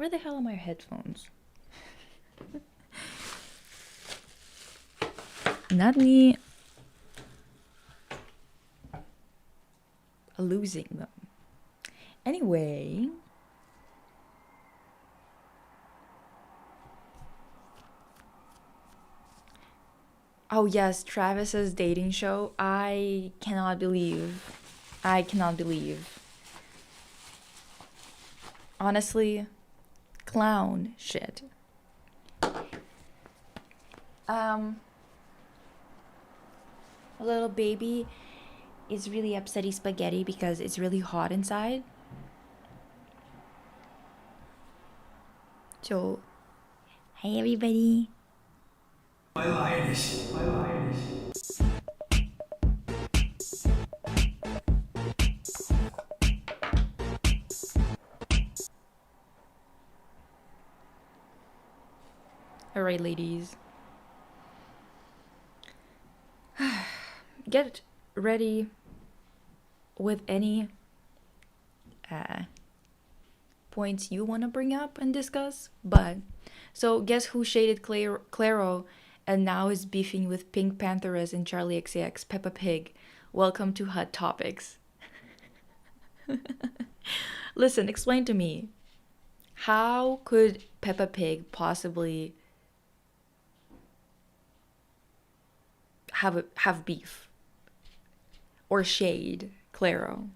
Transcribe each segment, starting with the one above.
Where the hell are my headphones? Not me losing them. Anyway. Oh yes, Travis's dating show. I cannot believe. Honestly, clown shit. A little baby is really upsetty spaghetti because it's really hot inside. So, hey everybody. My lioness. Alright, ladies. Get ready with any points you want to bring up and discuss. But, so guess who shaded Claro and now is beefing with Pink Pantheress and Charlie XCX, Peppa Pig. Welcome to Hot Topics. Listen, explain to me. How could Peppa Pig possibly have beef or shade Claro?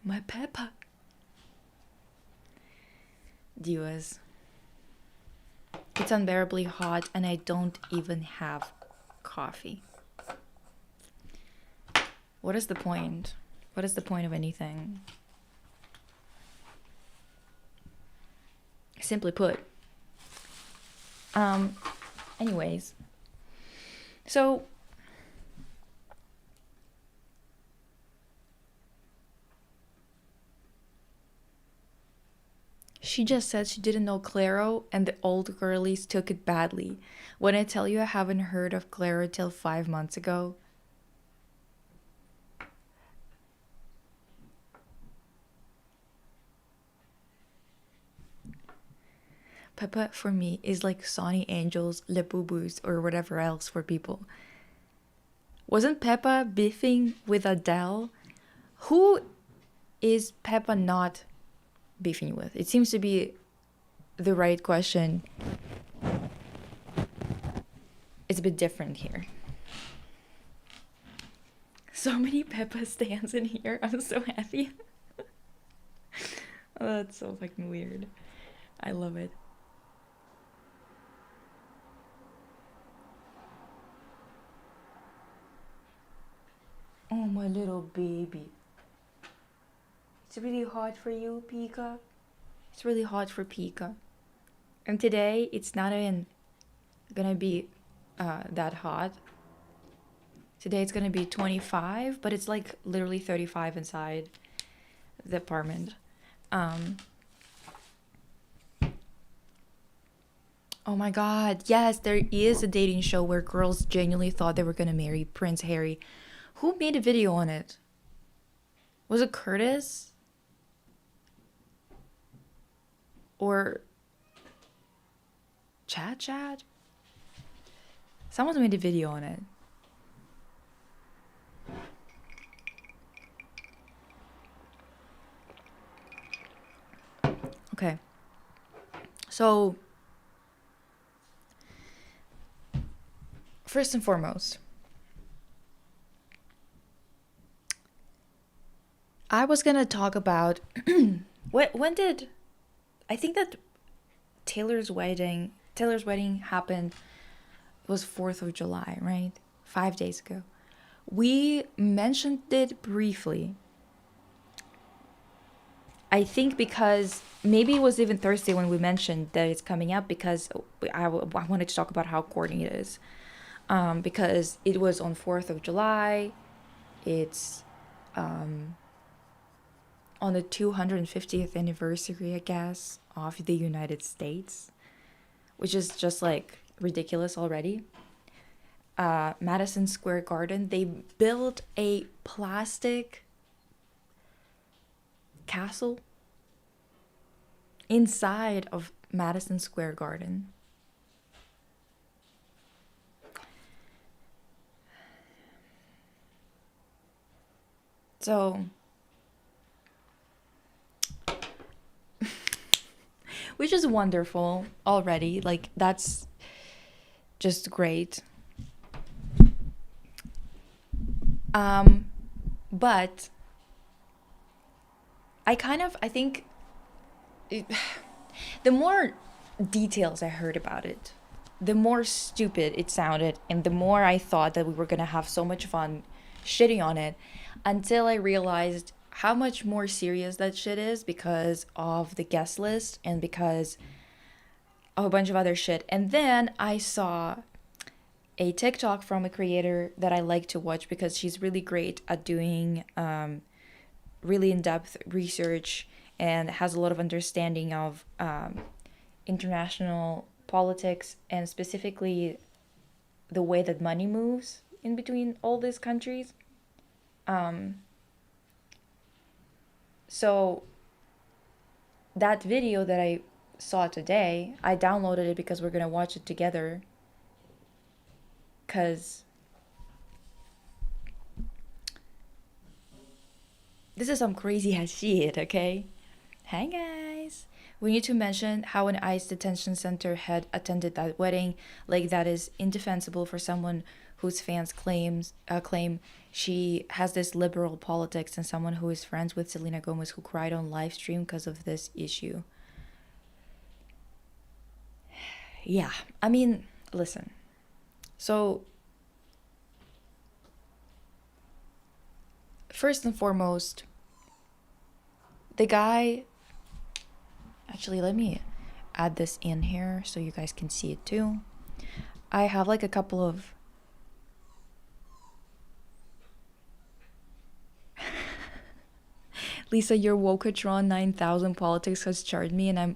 My Peppa. Divas. It's unbearably hot and I don't even have coffee. What is the point? What is the point of anything? Simply put. Anyways. So she just said she didn't know Claro and the old girlies took it badly. When I tell you I haven't heard of Claro till 5 months ago. Peppa for me is like Sonny Angel's Lebubus or whatever else for people. Wasn't Peppa beefing with Adele? Who is Peppa not beefing with? It seems to be the right question. It's a bit different here. So many Peppa stands in here. I'm so happy. Oh, that's so fucking weird. I love it. Oh, my little baby. It's really hot for you, Pika. It's really hot for Pika. And today, it's not even gonna be that hot. Today it's gonna be 25, but it's like literally 35 inside the apartment. Oh my god, yes, there is a dating show where girls genuinely thought they were gonna marry Prince Harry. Who made a video on it? Was it Curtis? Or Chad? Someone made a video on it. Okay. So, first and foremost, I was gonna talk about when did I think that Taylor's wedding happened. It was 4th of July, right? 5 days ago. We mentioned it briefly. I think because maybe it was even Thursday when we mentioned that it's coming up because I wanted to talk about how corny it is. Because it was on 4th of July. It's on on the 250th anniversary, I guess, of the United States, which is just like ridiculous already. Madison Square Garden, they built a plastic castle inside of Madison Square Garden. So, which is wonderful already. Like, that's just great. But I think the more details I heard about it, the more stupid it sounded, and the more I thought that we were gonna have so much fun shitting on it, until I realized how much more serious that shit is because of the guest list and because of a bunch of other shit. And then I saw a TikTok from a creator that I like to watch because she's really great at doing really in-depth research and has a lot of understanding of international politics and specifically the way that money moves in between all these countries. So that video that I saw today, I downloaded it because we're gonna watch it together. Because this is some crazy ass shit, okay? Hi guys! We need to mention how an ICE detention center head attended that wedding. Like, that is indefensible for someone whose fans claim she has this liberal politics, and someone who is friends with Selena Gomez, who cried on live stream because of this issue. Yeah, I mean, listen. So, first and foremost, the guy... Actually, let me add this in here so you guys can see it too. I have like a couple of... Lisa, your Wokatron 9000 politics has charmed me, and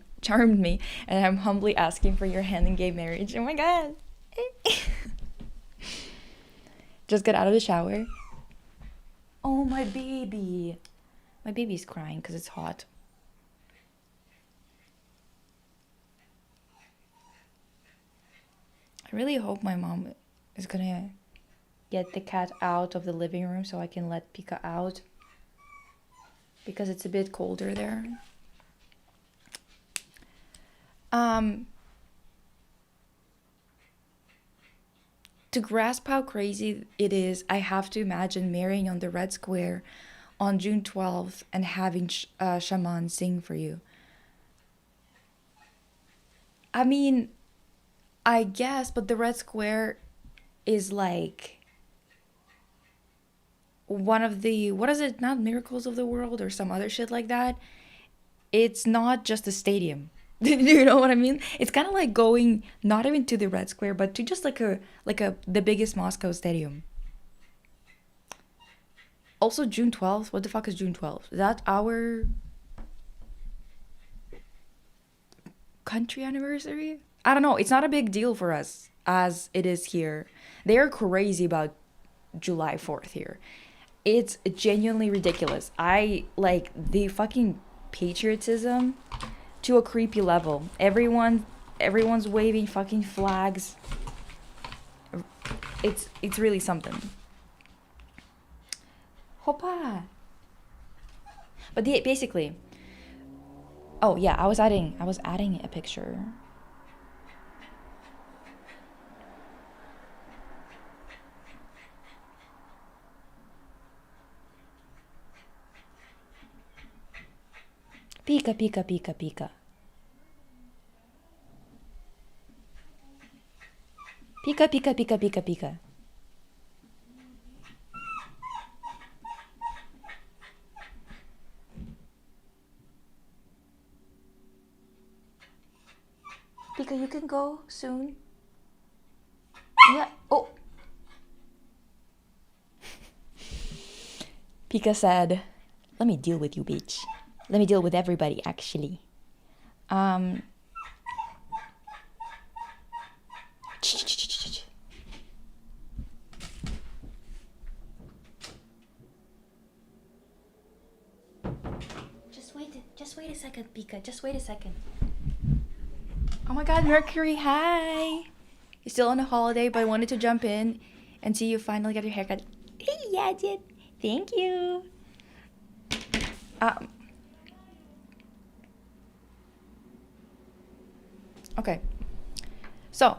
I'm humbly asking for your hand in gay marriage. Oh my god. Just got out of the shower. Oh, my baby. My baby's crying because it's hot. I really hope my mom is gonna get the cat out of the living room so I can let Pika out, because it's a bit colder there. To grasp how crazy it is, I have to imagine marrying on the Red Square on June 12th and having shaman sing for you. I mean, I guess, but the Red Square is like one of the, what is it, not Miracles of the World or some other shit like that. It's not just a stadium. Do you know what I mean? It's kind of like going not even to the Red Square, but to just like the biggest Moscow stadium. Also, June 12th. What the fuck is June 12th? Is that our country anniversary? I don't know. It's not a big deal for us as it is here. They're crazy about July 4th here. It's genuinely ridiculous. I like the fucking patriotism to a creepy level. Everyone's waving fucking flags. It's really something. Hoppa. But basically, oh yeah, I was adding a picture. Pika, pika, pika, pika. Pika, pika, pika, pika, pika. Pika, you can go soon. Yeah. Oh. Pika said, "Let me deal with you, bitch." Let me deal with everybody, actually. Um, just wait a second, Pika. Just wait a second. Oh my God, Mercury, hi. You're still on a holiday, but I wanted to jump in and see you finally got your haircut. Hey, yeah, I did. Thank you. Okay. So,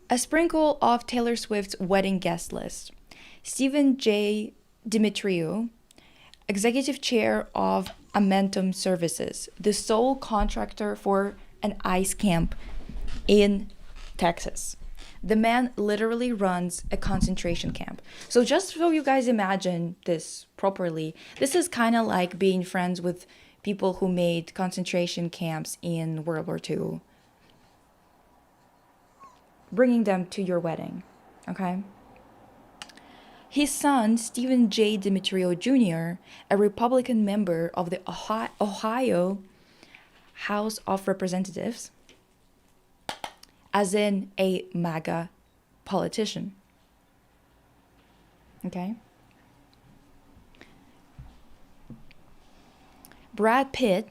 a sprinkle of Taylor Swift's wedding guest list. Stephen J. Dimitriou, executive chair of Amentum Services, the sole contractor for an ice camp in Texas. The man literally runs a concentration camp. So just so you guys imagine this properly, this is kind of like being friends with people who made concentration camps in World War II. Bringing them to your wedding, okay? His son, Stephen J. Dimitriou Jr., a Republican member of the Ohio House of Representatives, as in a MAGA politician. Okay? Brad Pitt,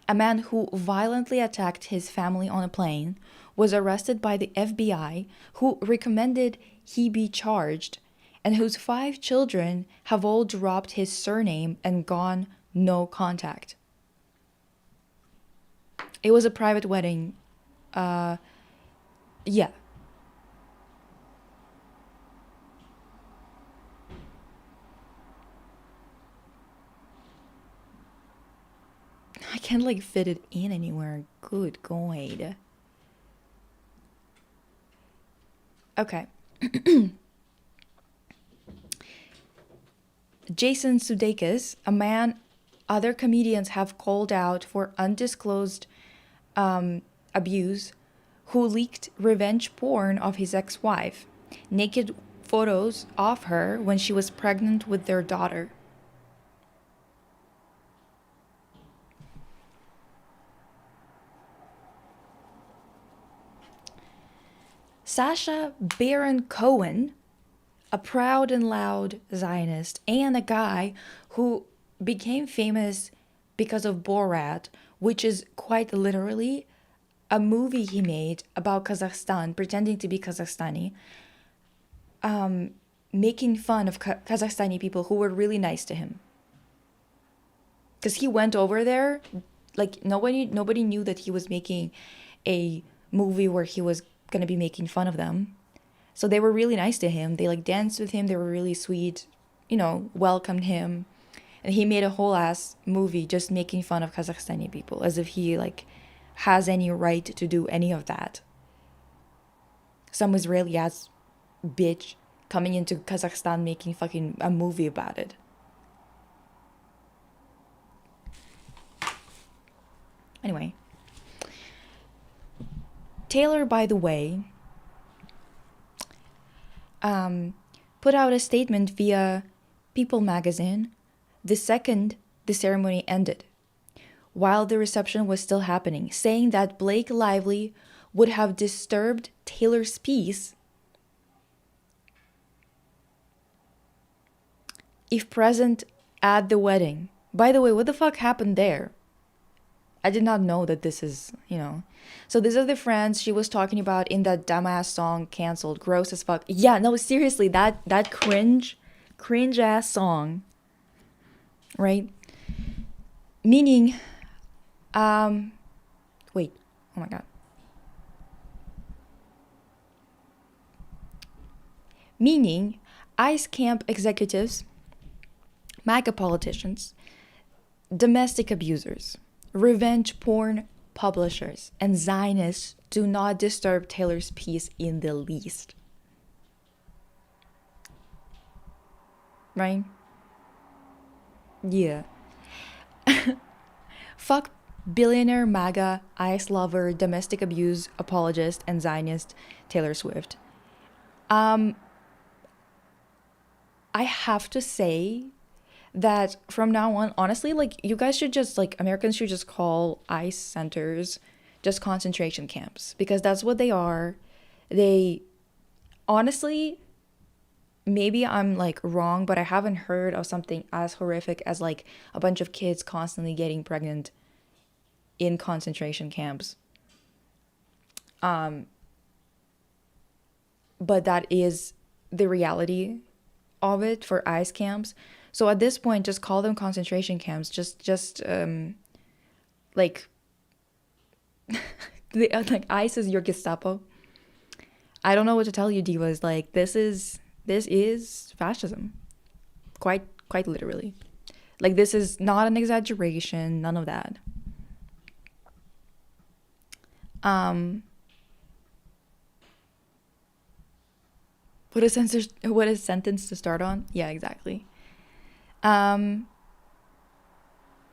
a man who violently attacked his family on a plane, was arrested by the FBI, who recommended he be charged, and whose 5 children have all dropped his surname and gone no contact. It was a private wedding. Yeah. I can't like fit it in anywhere. Good God. Okay. Jason Sudeikis, a man other comedians have called out for undisclosed abuse, who leaked revenge porn of his ex-wife, naked photos of her when she was pregnant with their daughter. Sacha Baron Cohen, a proud and loud Zionist, and a guy who became famous because of Borat, which is quite literally a movie he made about Kazakhstan, pretending to be Kazakhstani, making fun of Kazakhstani people who were really nice to him. Because he went over there, like nobody knew that he was making a movie where he was gonna be making fun of them. So they were really nice to him. They like danced with him. They were really sweet, welcomed him. And he made a whole ass movie just making fun of Kazakhstani people, as if he like has any right to do any of that. Some Israeli ass bitch coming into Kazakhstan making fucking a movie about it. Anyway. Taylor, by the way, put out a statement via People magazine the second the ceremony ended, while the reception was still happening, saying that Blake Lively would have disturbed Taylor's peace if present at the wedding. By the way, what the fuck happened there? I did not know that this is, So these are the friends she was talking about in that dumbass song, Cancelled. Gross as fuck. Yeah, no, seriously, that cringe ass song, right? Meaning, wait, oh my God. Meaning, ICE camp executives, MAGA politicians, domestic abusers, revenge porn publishers, and Zionists do not disturb Taylor's peace in the least. Right? Yeah. Fuck billionaire MAGA, ICE lover, domestic abuse apologist, and Zionist Taylor Swift. I have to say that from now on, honestly, like you guys should just like Americans should just call ICE centers just concentration camps because that's what they are. They honestly, maybe I'm like wrong, but I haven't heard of something as horrific as like a bunch of kids constantly getting pregnant in concentration camps. But that is the reality of it for ICE camps. So at this point, just call them concentration camps. Just like like ICE is your Gestapo. I don't know what to tell you, divas. Like this is fascism, quite literally. Like this is not an exaggeration. None of that. Um, what a sentence to start on. Yeah, exactly. Um,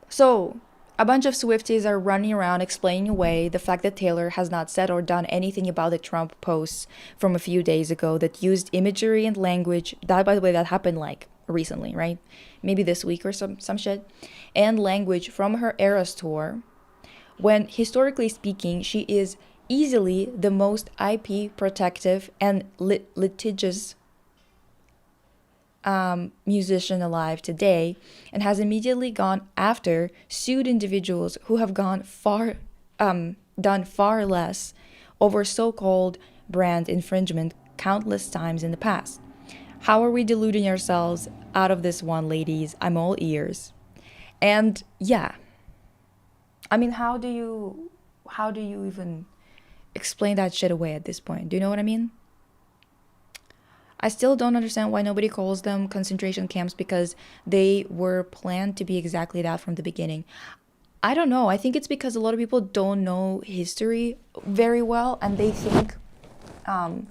So, a bunch of Swifties are running around explaining away the fact that Taylor has not said or done anything about the Trump posts from a few days ago that used imagery and language. That, by the way, that happened like recently, right? Maybe this week or some shit. And language from her Eras tour. When, historically speaking, she is easily the most IP protective and litigious musician alive today and has immediately gone after sued individuals who have done far less over so-called brand infringement countless times in the past. How are we deluding ourselves out of this one, ladies? I'm all ears. And yeah, I mean, how do you even explain that shit away at this point? Do you know what I mean? I still don't understand why nobody calls them concentration camps because they were planned to be exactly that from the beginning. I don't know. I think it's because a lot of people don't know history very well and um,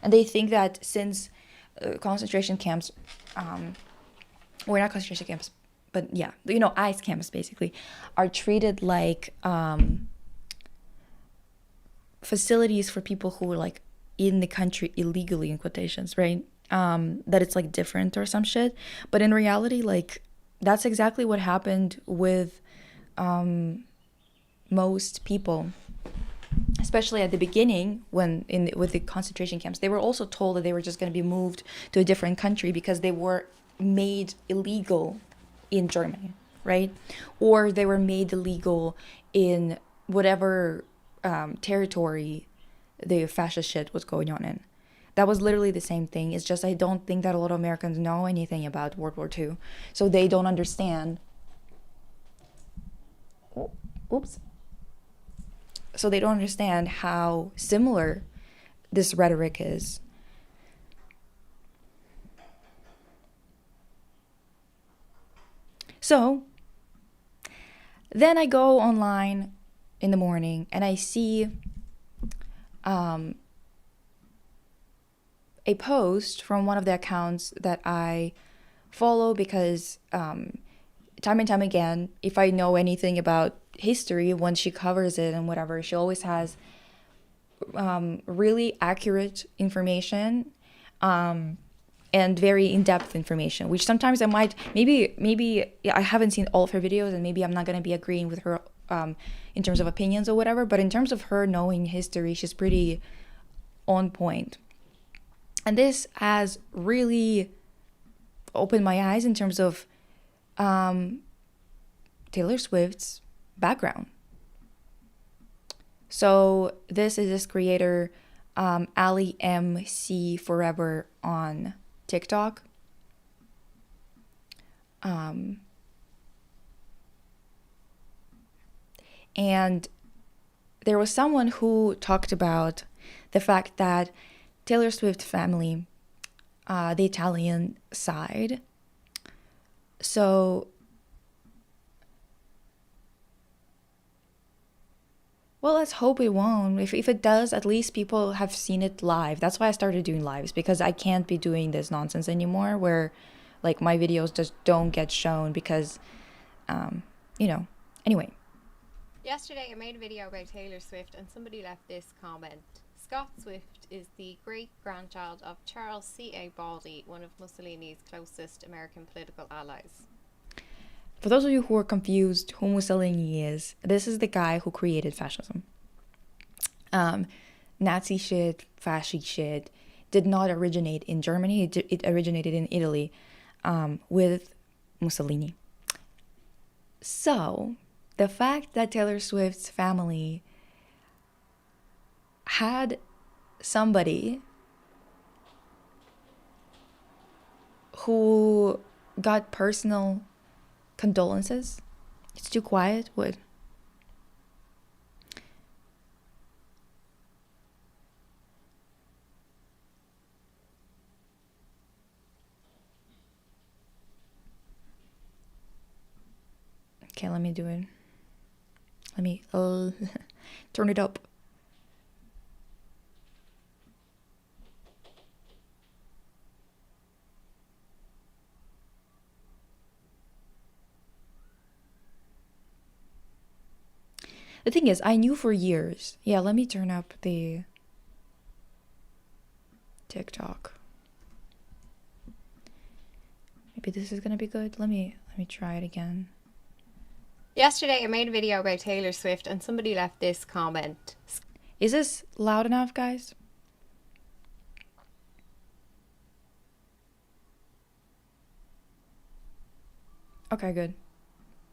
they think that since concentration camps, or not concentration camps, but yeah, ICE camps basically, are treated like facilities for people who are like in the country illegally in quotations, right? That it's like different or some shit. But in reality, like that's exactly what happened with most people, especially at the beginning with the concentration camps. They were also told that they were just going to be moved to a different country because they were made illegal in Germany, right? Or they were made illegal in whatever territory the fascist shit was going on in. That was literally the same thing. It's just I don't think that a lot of Americans know anything about World War II. So they don't understand. Oops. So they don't understand how similar this rhetoric is. So then I go online in the morning and I see a post from one of the accounts that I follow because time and time again, if I know anything about history, when she covers it and whatever, she always has really accurate information and very in-depth information, which sometimes I might maybe yeah, I haven't seen all of her videos and maybe I'm not going to be agreeing with her in terms of opinions or whatever, but in terms of her knowing history, she's pretty on point. And this has really opened my eyes in terms of Taylor Swift's background. So this is this creator, alimcforever on TikTok. And there was someone who talked about the fact that Taylor Swift family, the Italian side, so well, let's hope it won't. If it does, at least people have seen it live. That's why I started doing lives, because I can't be doing this nonsense anymore where like my videos just don't get shown because anyway. Yesterday, I made a video about Taylor Swift, and somebody left this comment. Scott Swift is the great-grandchild of Charles C.A. Baldy, one of Mussolini's closest American political allies. For those of you who are confused who Mussolini is, this is the guy who created fascism. Nazi shit, fascist shit did not originate in Germany. It originated in Italy with Mussolini. So, the fact that Taylor Swift's family had somebody who got personal condolences. It's too quiet. What? Okay, let me do it. Let me turn it up. The thing is, I knew for years. Yeah, let me turn up the TikTok. Maybe this is gonna be good. Let me try it again. Yesterday I made a video about Taylor Swift and somebody left this comment. Is this loud enough, guys? Okay, good.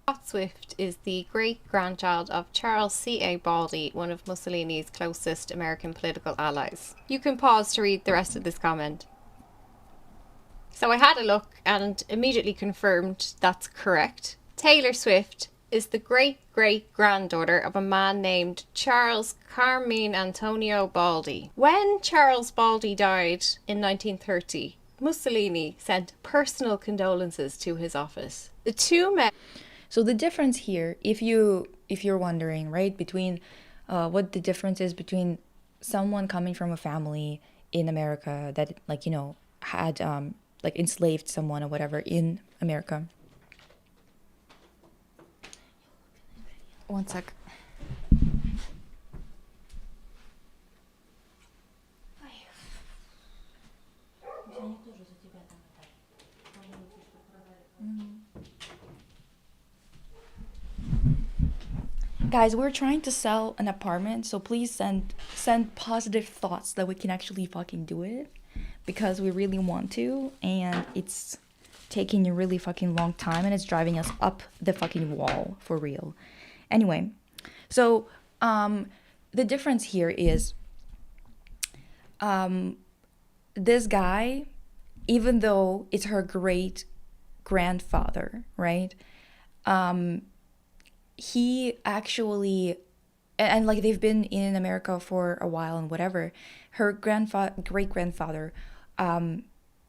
Scott Swift is the great-grandchild of Charles C.A. Baldy, one of Mussolini's closest American political allies. You can pause to read the rest of this comment. So I had a look and immediately confirmed that's correct. Taylor Swift is the great-great-granddaughter of a man named Charles Carmine Antonio Baldi. When Charles Baldi died in 1930, Mussolini sent personal condolences to his office. The two men... So the difference here, if you're wondering, right, between what the difference is between someone coming from a family in America that, like, you know, had like enslaved someone or whatever in America. One sec. Guys, we're trying to sell an apartment, so please send positive thoughts that we can actually fucking do it, because we really want to, and it's taking a really fucking long time, and it's driving us up the fucking wall for real. Anyway, so the difference here is this guy, even though it's her great grandfather, right? He actually, and like they've been in America for a while and whatever. Her great grandfather died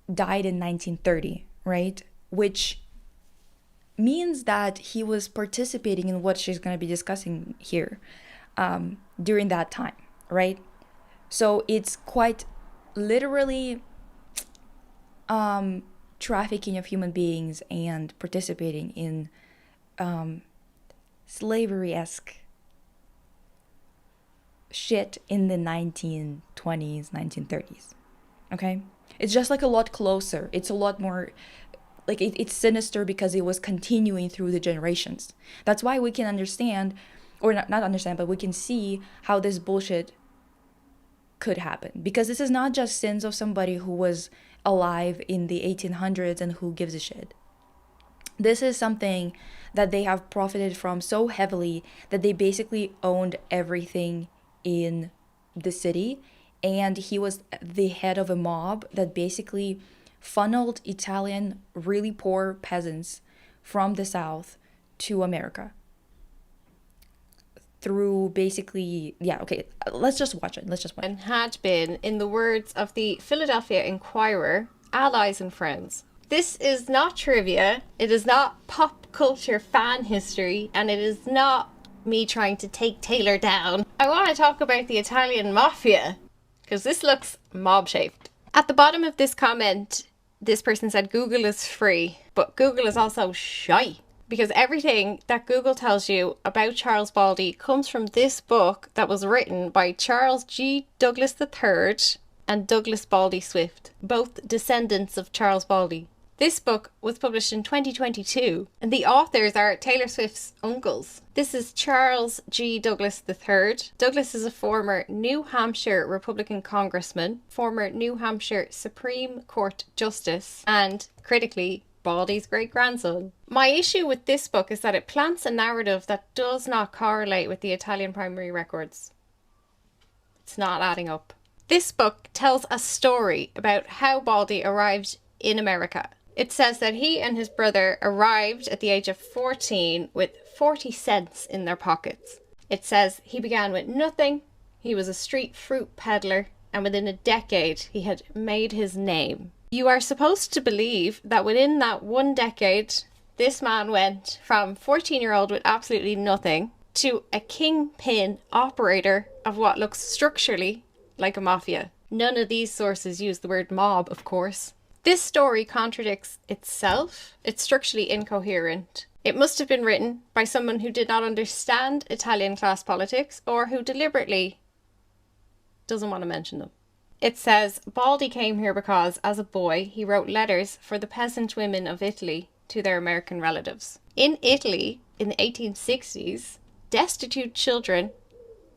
in 1930, right? Which means that he was participating in what she's going to be discussing here during that time, right? So it's quite literally trafficking of human beings and participating in slavery-esque shit in the 1920s, 1930s. Okay? It's just like a lot closer. It's a lot more, like it's sinister because it was continuing through the generations. That's why we can understand, or not understand, but we can see how this bullshit could happen. Because this is not just sins of somebody who was alive in the 1800s and who gives a shit. This is something that they have profited from so heavily that they basically owned everything in the city. And he was the head of a mob that basically funneled Italian, really poor peasants from the South to America. Through basically, yeah, okay, let's just watch it. And had been, in the words of the Philadelphia Inquirer, allies and friends. This is not trivia, it is not pop culture fan history, and it is not me trying to take Taylor down. I want to talk about the Italian mafia, because this looks mob-shaped. At the bottom of this comment, this person said Google is free, but Google is also shy. because everything that Google tells you about Charles Baldey comes from this book that was written by Charles G. Douglas III and Douglas Baldey Swift, both descendants of Charles Baldey. This book was published in 2022, and the authors are Taylor Swift's uncles. This is Charles G. Douglas III. Douglas is a former New Hampshire Republican congressman, former New Hampshire Supreme Court justice, and, critically, Baldey's great-grandson. My issue with this book is that it plants a narrative that does not correlate with the Italian primary records. It's not adding up. This book tells a story about how Baldey arrived in America. It says that he and his brother arrived at the age of 14 with 40 cents in their pockets. It says he began with nothing, he was a street fruit peddler, and within a decade he had made his name. You are supposed to believe that within that one decade, this man went from 14-year-old with absolutely nothing to a kingpin operator of what looks structurally like a mafia. None of these sources use the word mob, of course. This story contradicts itself. It's structurally incoherent. It must have been written by someone who did not understand Italian class politics or who deliberately doesn't want to mention them. It says Baldey came here because, as a boy, he wrote letters for the peasant women of Italy to their American relatives. In Italy, in the 1860s, destitute children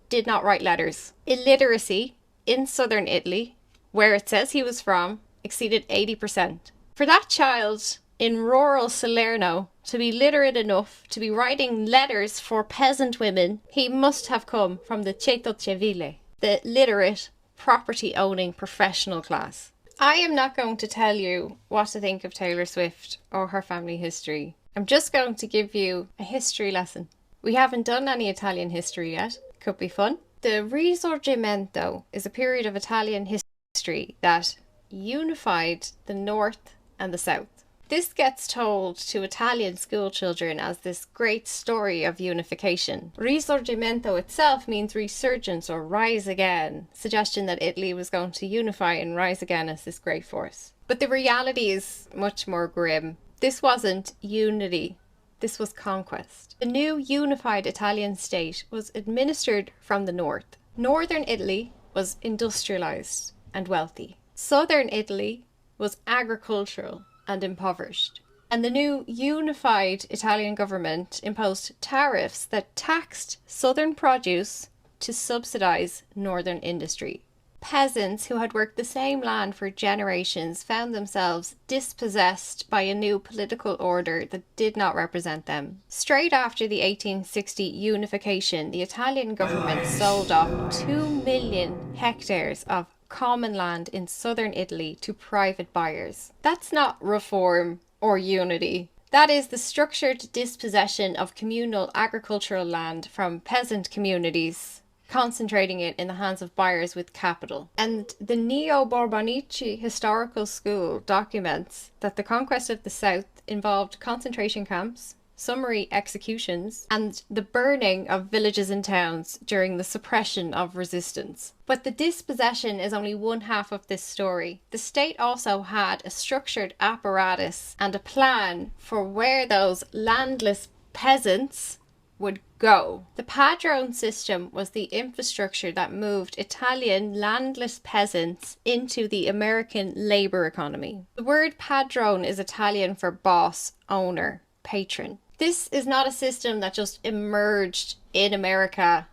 did not write letters. Illiteracy in southern Italy, where it says he was from, exceeded 80%. For that child in rural Salerno to be literate enough to be writing letters for peasant women, he must have come from the ceto civile, the literate, property-owning professional class. I am not going to tell you what to think of Taylor Swift or her family history. I'm just going to give you a history lesson. We haven't done any Italian history yet. Could be fun. The Risorgimento is a period of Italian history that unified the North and the South. This gets told to Italian school children as this great story of unification. Risorgimento itself means resurgence or rise again, suggestion that Italy was going to unify and rise again as this great force. But the reality is much more grim. This wasn't unity, this was conquest. The new unified Italian state was administered from the north. Northern Italy was industrialized and wealthy. Southern Italy was agricultural and impoverished. And the new unified Italian government imposed tariffs that taxed southern produce to subsidize northern industry. Peasants who had worked the same land for generations found themselves dispossessed by a new political order that did not represent them. Straight after the 1860 unification, the Italian government sold off 2 million hectares of common land in southern Italy to private buyers. That's not reform or unity. That is the structured dispossession of communal agricultural land from peasant communities, concentrating it in the hands of buyers with capital. And the Neo-Borbonici historical school documents that the conquest of the South involved concentration camps, summary executions, and the burning of villages and towns during the suppression of resistance. But the dispossession is only one half of this story. The state also had a structured apparatus and a plan for where those landless peasants would go. The padrone system was the infrastructure that moved Italian landless peasants into the American labor economy. The word padrone is Italian for boss, owner, patron. This is not a system that just emerged in America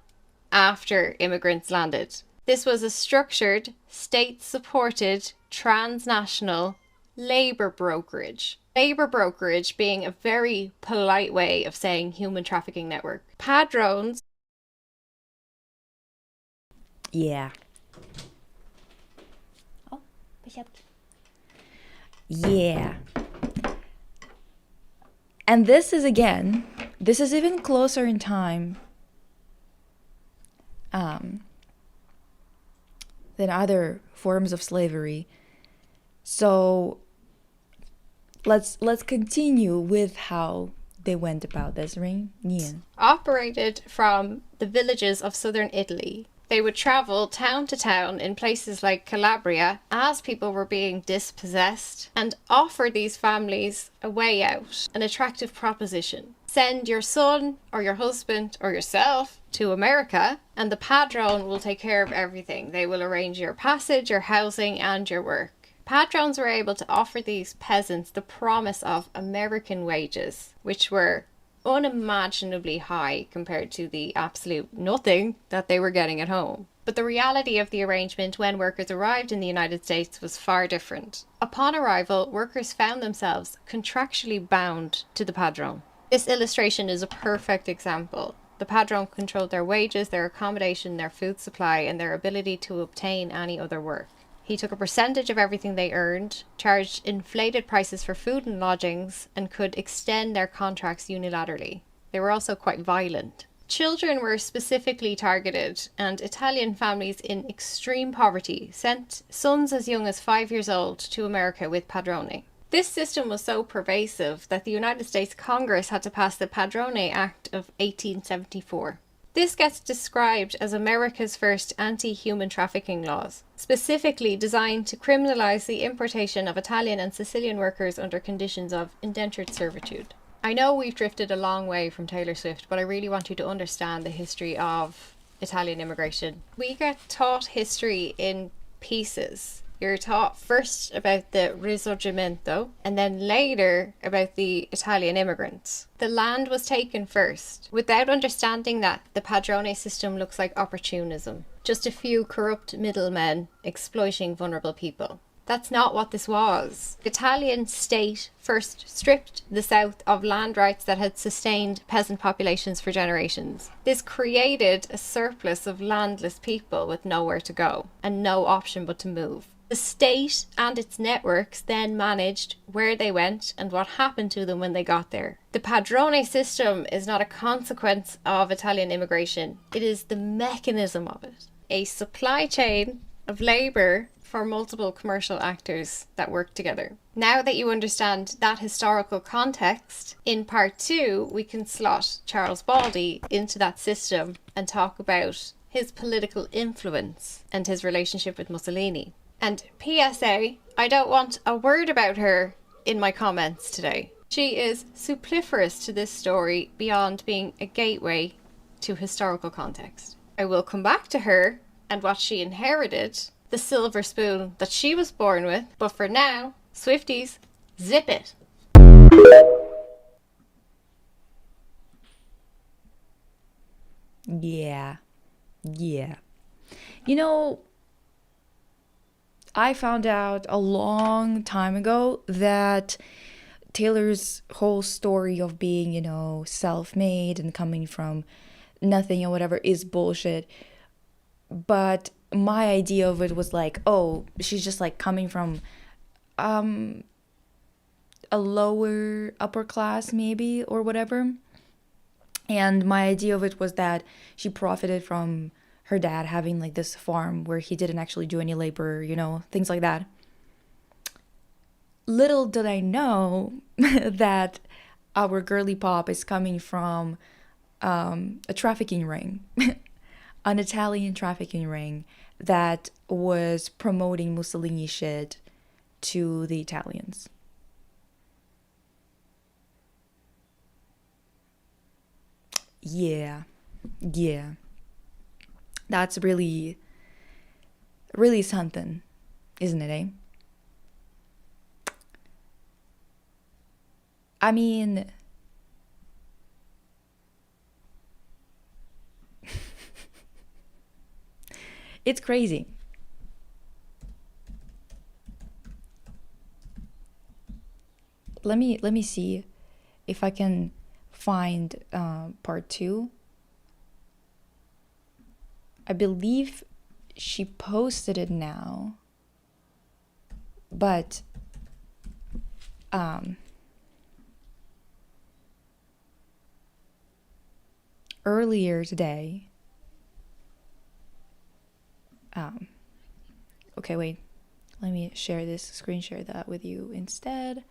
after immigrants landed. This was a structured, state-supported, transnational labor brokerage. Labor brokerage being a very polite way of saying human trafficking network. Padrones. Yeah. Oh, yeah. And this is even closer in time than other forms of slavery. So let's continue with how they went about this, right? Yeah. Operated from the villages of southern Italy. They would travel town to town in places like Calabria as people were being dispossessed and offer these families a way out, an attractive proposition. Send your son or your husband or yourself to America and the padrone will take care of everything. They will arrange your passage, your housing and your work. Padrones were able to offer these peasants the promise of American wages, which were unimaginably high compared to the absolute nothing that they were getting at home. But the reality of the arrangement when workers arrived in the United States was far different. Upon arrival, workers found themselves contractually bound to the padrone. This illustration is a perfect example. The padrone controlled their wages, their accommodation, their food supply, and their ability to obtain any other work. He took a percentage of everything they earned, charged inflated prices for food and lodgings, and could extend their contracts unilaterally. They were also quite violent. Children were specifically targeted, and Italian families in extreme poverty sent sons as young as 5 years old to America with padrone. This system was so pervasive that the United States Congress had to pass the Padrone Act of 1874. This gets described as America's first anti-human trafficking laws, specifically designed to criminalize the importation of Italian and Sicilian workers under conditions of indentured servitude. I know we've drifted a long way from Taylor Swift, but I really want you to understand the history of Italian immigration. We get taught history in pieces. You're taught first about the Risorgimento and then later about the Italian immigrants. The land was taken first, without understanding that the Padrone system looks like opportunism. Just a few corrupt middlemen exploiting vulnerable people. That's not what this was. The Italian state first stripped the South of land rights that had sustained peasant populations for generations. This created a surplus of landless people with nowhere to go and no option but to move. The state and its networks then managed where they went and what happened to them when they got there. The Padrone system is not a consequence of Italian immigration, it is the mechanism of it. A supply chain of labour for multiple commercial actors that work together. Now that you understand that historical context, in part 2 we can slot Charles Baldy into that system and talk about his political influence and his relationship with Mussolini. And PSA, I don't want a word about her in my comments today. She is superfluous to this story beyond being a gateway to historical context. I will come back to her and what she inherited, the silver spoon that she was born with, but for now, Swifties, zip it. Yeah. You know, I found out a long time ago that Taylor's whole story of being, self-made and coming from nothing or whatever is bullshit. But my idea of it was like, oh, she's just like coming from a lower upper class maybe or whatever. And my idea of it was that she profited from her dad having like this farm where he didn't actually do any labor, things like that. Little did I know that our girly pop is coming from a trafficking ring, an Italian trafficking ring that was promoting Mussolini shit to the Italians. Yeah. That's really, really something, isn't it, eh? I mean, it's crazy. Let me see if I can find part 2. I believe she posted it now, but earlier today, okay, wait, let me screen share that with you instead.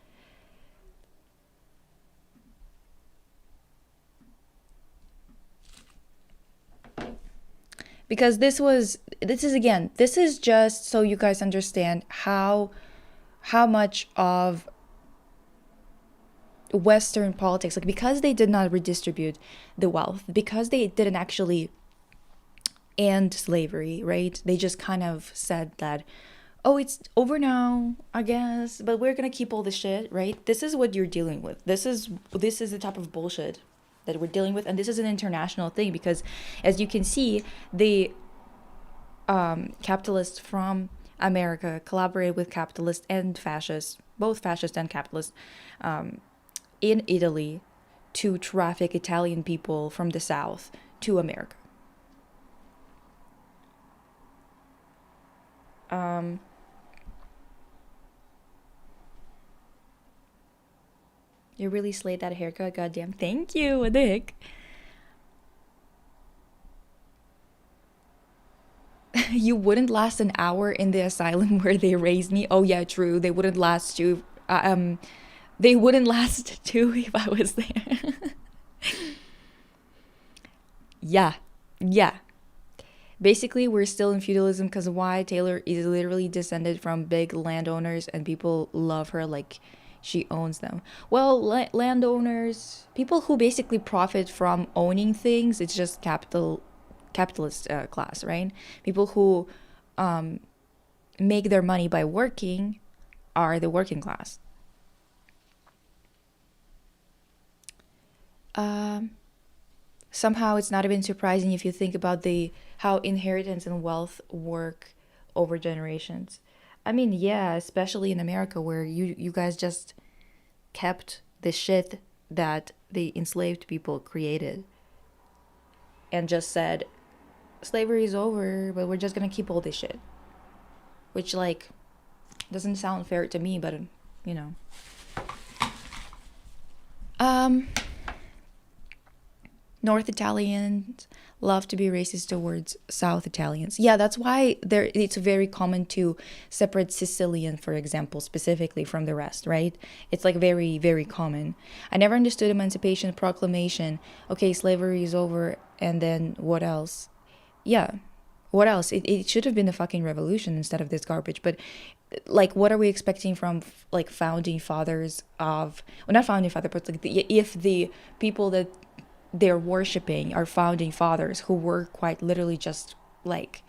Because this is just so you guys understand how much of Western politics, like, because they did not redistribute the wealth, because they didn't actually end slavery, right? They just kind of said that, oh, it's over now, I guess, but we're gonna keep all the shit, right? This is what you're dealing with. This is the type of bullshit that we're dealing with, and this is an international thing because, as you can see, the capitalists from America collaborated with capitalists and fascists, both fascist and capitalist, in Italy to traffic Italian people from the South to America. You really slayed that haircut, goddamn. Thank you. What the heck? You wouldn't last an hour in the asylum where they raised me. Oh yeah, true. They wouldn't last two. They wouldn't last two if I was there. Yeah, yeah. Basically, we're still in feudalism because why? Taylor is literally descended from big landowners, and people love her like she owns them. Well, landowners, people who basically profit from owning things. It's just capitalist class, right? People who make their money by working are the working class. Somehow it's not even surprising if you think about how inheritance and wealth work over generations. I mean, yeah, especially in America where you guys just kept the shit that the enslaved people created and just said, slavery is over, but we're just gonna keep all this shit. Which, like, doesn't sound fair to me, but, you know. North Italians love to be racist towards South Italians. Yeah, that's why it's very common to separate Sicilian, for example, specifically from the rest, right? It's like very, very common. I never understood Emancipation Proclamation. Okay, slavery is over, and then what else? Yeah, what else? It should have been the fucking revolution instead of this garbage. But, like, what are we expecting from, like, founding fathers of... Well, not founding father, but, like, if the people that they're worshipping are founding fathers who were quite literally just, like,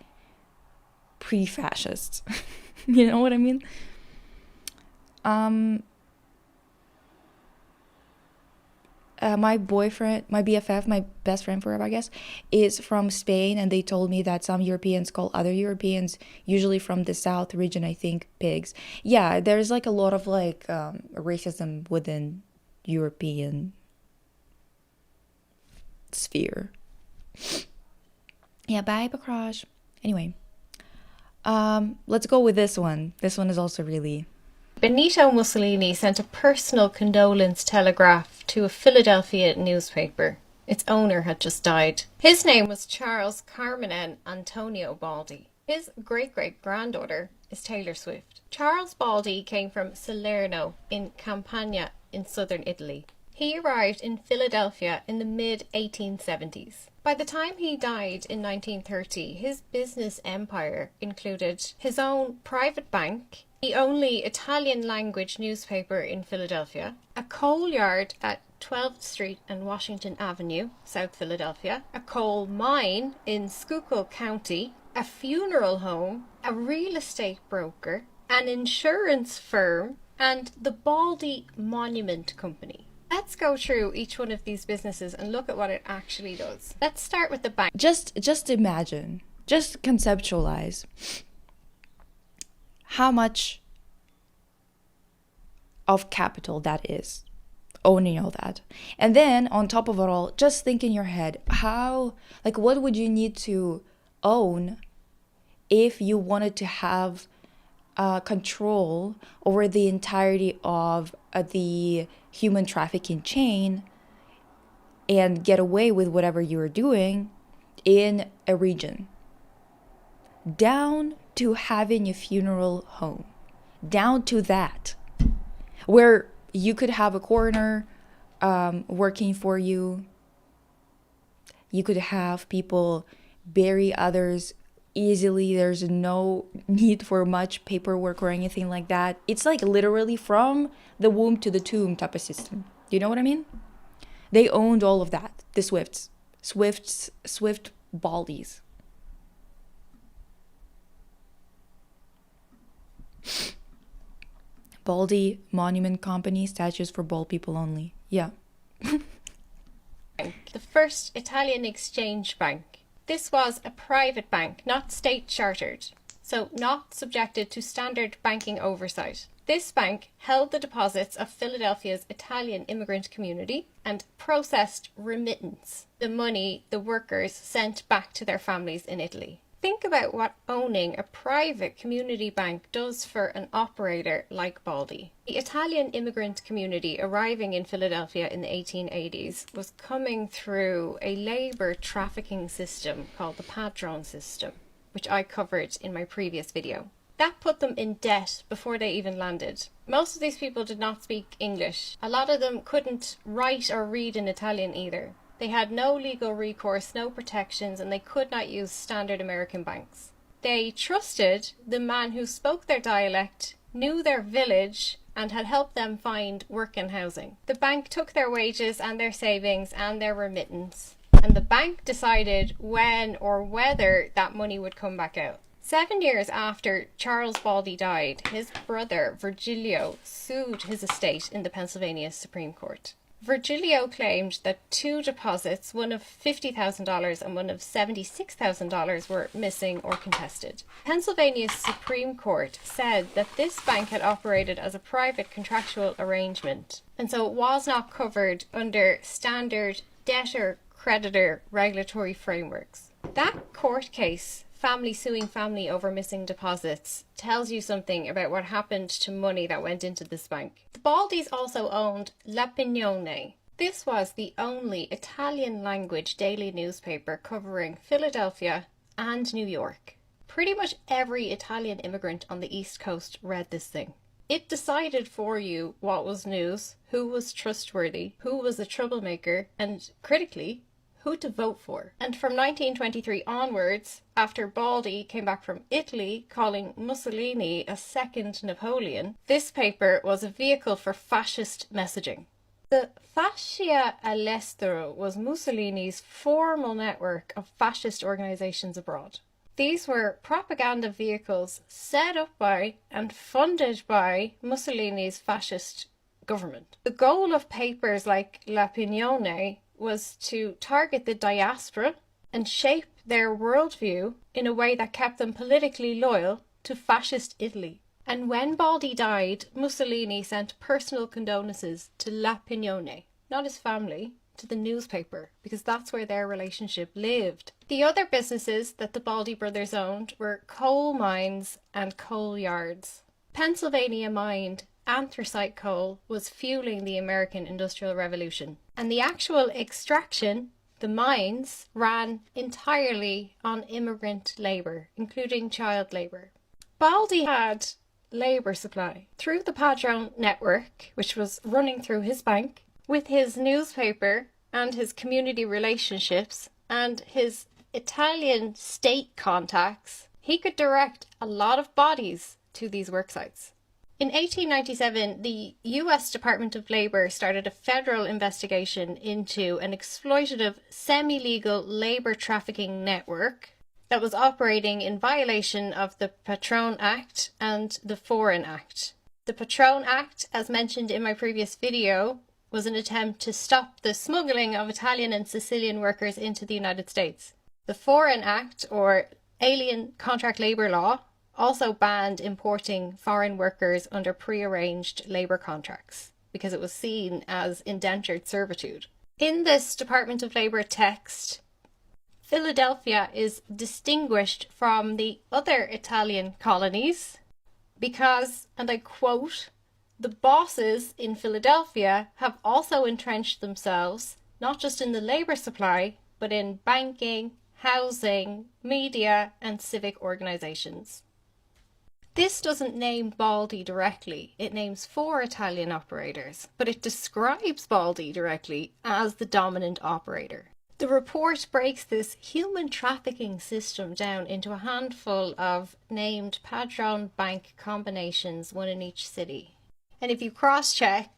pre-fascists. You know what I mean? My boyfriend, my BFF, my best friend forever, I guess, is from Spain, and they told me that some Europeans call other Europeans, usually from the South region, I think, pigs. Yeah, there's, like, a lot of, like, racism within European sphere. Yeah, bye, Bakraj. Anyway, let's go with this one. This one is also really... Benito Mussolini sent a personal condolence telegraph to a Philadelphia newspaper. Its owner had just died. His name was Charles Carmine Antonio Baldi. His great-great-granddaughter is Taylor Swift. Charles Baldi came from Salerno in Campania in southern Italy. He arrived in Philadelphia in the mid-1870s. By the time he died in 1930, his business empire included his own private bank, the only Italian-language newspaper in Philadelphia, a coal yard at 12th Street and Washington Avenue, South Philadelphia, a coal mine in Schuylkill County, a funeral home, a real estate broker, an insurance firm, and the Baldi Monument Company. Let's go through each one of these businesses and look at what it actually does. Let's start with the bank. Just imagine, just conceptualize how much of capital that is, owning all that. And then on top of it all, just think in your head, what would you need to own if you wanted to have control over the entirety of the human trafficking chain and get away with whatever you're doing in a region, down to having a funeral home, down to that, where you could have a coroner working for you. You could have people bury others easily. There's no need for much paperwork or anything like that. It's like literally from the womb to the tomb type of system. You know what I mean? They owned all of that. The Swift Baldies. Baldy Monument Company, statues for bald people only. Yeah. The first Italian exchange bank. This was a private bank, not state chartered, so not subjected to standard banking oversight. This bank held the deposits of Philadelphia's Italian immigrant community and processed remittance, the money the workers sent back to their families in Italy. Think about what owning a private community bank does for an operator like Baldi. The Italian immigrant community arriving in Philadelphia in the 1880s was coming through a labour trafficking system called the Padron system, which I covered in my previous video. That put them in debt before they even landed. Most of these people did not speak English. A lot of them couldn't write or read in Italian either. They had no legal recourse, no protections, and they could not use standard American banks. They trusted the man who spoke their dialect, knew their village, and had helped them find work and housing. The bank took their wages and their savings and their remittance, and the bank decided when or whether that money would come back out. 7 years after Charles Baldi died, his brother Virgilio sued his estate in the Pennsylvania Supreme Court. Virgilio claimed that two deposits, one of $50,000 and one of $76,000, were missing or contested. Pennsylvania's Supreme Court said that this bank had operated as a private contractual arrangement, and so it was not covered under standard debtor-creditor regulatory frameworks. That court case, family suing family over missing deposits, tells you something about what happened to money that went into this bank. The Baldis also owned L'Opinione. This was the only Italian language daily newspaper covering Philadelphia and New York. Pretty much every Italian immigrant on the East Coast read this thing. It decided for you what was news, who was trustworthy, who was a troublemaker, and critically, who to vote for. And from 1923 onwards, after Baldi came back from Italy calling Mussolini a second Napoleon, this paper was a vehicle for fascist messaging. The Fascia all'estero was Mussolini's formal network of fascist organizations abroad. These were propaganda vehicles set up by and funded by Mussolini's fascist government. The goal of papers like L'Opinione was to target the diaspora and shape their worldview in a way that kept them politically loyal to fascist Italy. And when Baldi died, Mussolini sent personal condolences to L'Opinione, not his family, to the newspaper, because that's where their relationship lived. The other businesses that the Baldi brothers owned were coal mines and coal yards. Pennsylvania mined anthracite coal was fueling the American Industrial Revolution, and the actual extraction, the mines, ran entirely on immigrant labour, including child labour. Baldi had labour supply through the Padron network, which was running through his bank, with his newspaper and his community relationships and his Italian state contacts. He could direct a lot of bodies to these work sites. In 1897, the US Department of Labor started a federal investigation into an exploitative, semi-legal labor trafficking network that was operating in violation of the Padron Act and the Foreign Act. The Padron Act, as mentioned in my previous video, was an attempt to stop the smuggling of Italian and Sicilian workers into the United States. The Foreign Act, or Alien Contract Labor Law, also banned importing foreign workers under prearranged labour contracts because it was seen as indentured servitude. In this Department of Labour text, Philadelphia is distinguished from the other Italian colonies because, and I quote, "the bosses in Philadelphia have also entrenched themselves not just in the labour supply, but in banking, housing, media, and civic organisations." This doesn't name Baldi directly, it names 4 Italian operators, but it describes Baldi directly as the dominant operator. The report breaks this human trafficking system down into a handful of named Padron bank combinations, one in each city. And if you cross-check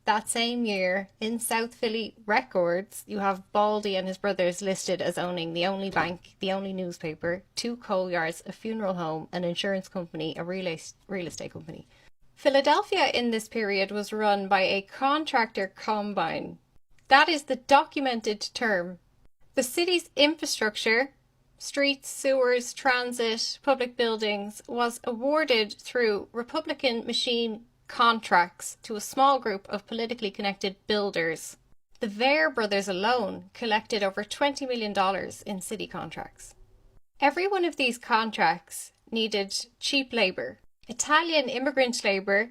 that same year in South Philly records, you have Baldy and his brothers listed as owning the only bank, the only newspaper, 2 coal yards, a funeral home, an insurance company, a real estate company. Philadelphia in this period was run by a contractor combine. That is the documented term. The city's infrastructure, streets, sewers, transit, public buildings, was awarded through Republican machine contracts to a small group of politically connected builders. The Vare brothers alone collected over $20 million in city contracts. Every one of these contracts needed cheap labour. Italian immigrant labour,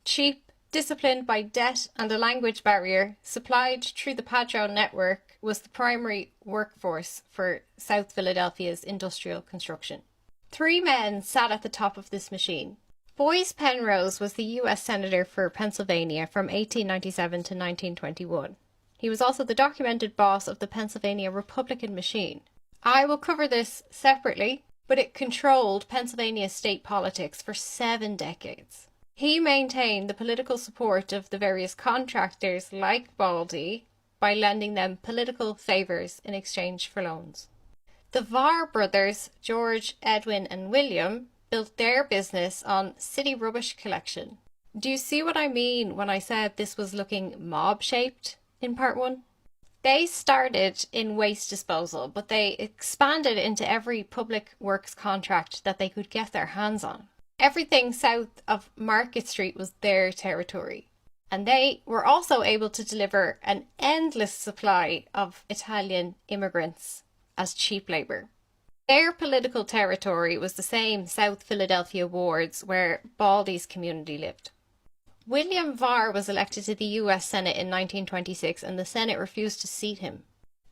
cheap, disciplined by debt and a language barrier, supplied through the Padron network, was the primary workforce for South Philadelphia's industrial construction. 3 men sat at the top of this machine. Boyce Penrose was the US Senator for Pennsylvania from 1897 to 1921. He was also the documented boss of the Pennsylvania Republican machine. I will cover this separately, but it controlled Pennsylvania state politics for 7 decades. He maintained the political support of the various contractors like Baldy by lending them political favours in exchange for loans. The Vare brothers, George, Edwin and William, built their business on city rubbish collection. Do you see what I mean when I said this was looking mob-shaped in part 1? They started in waste disposal, but they expanded into every public works contract that they could get their hands on. Everything south of Market Street was their territory. And they were also able to deliver an endless supply of Italian immigrants as cheap labour. Their political territory was the same South Philadelphia wards where Baldy's community lived. William Vare was elected to the US Senate in 1926 and the Senate refused to seat him.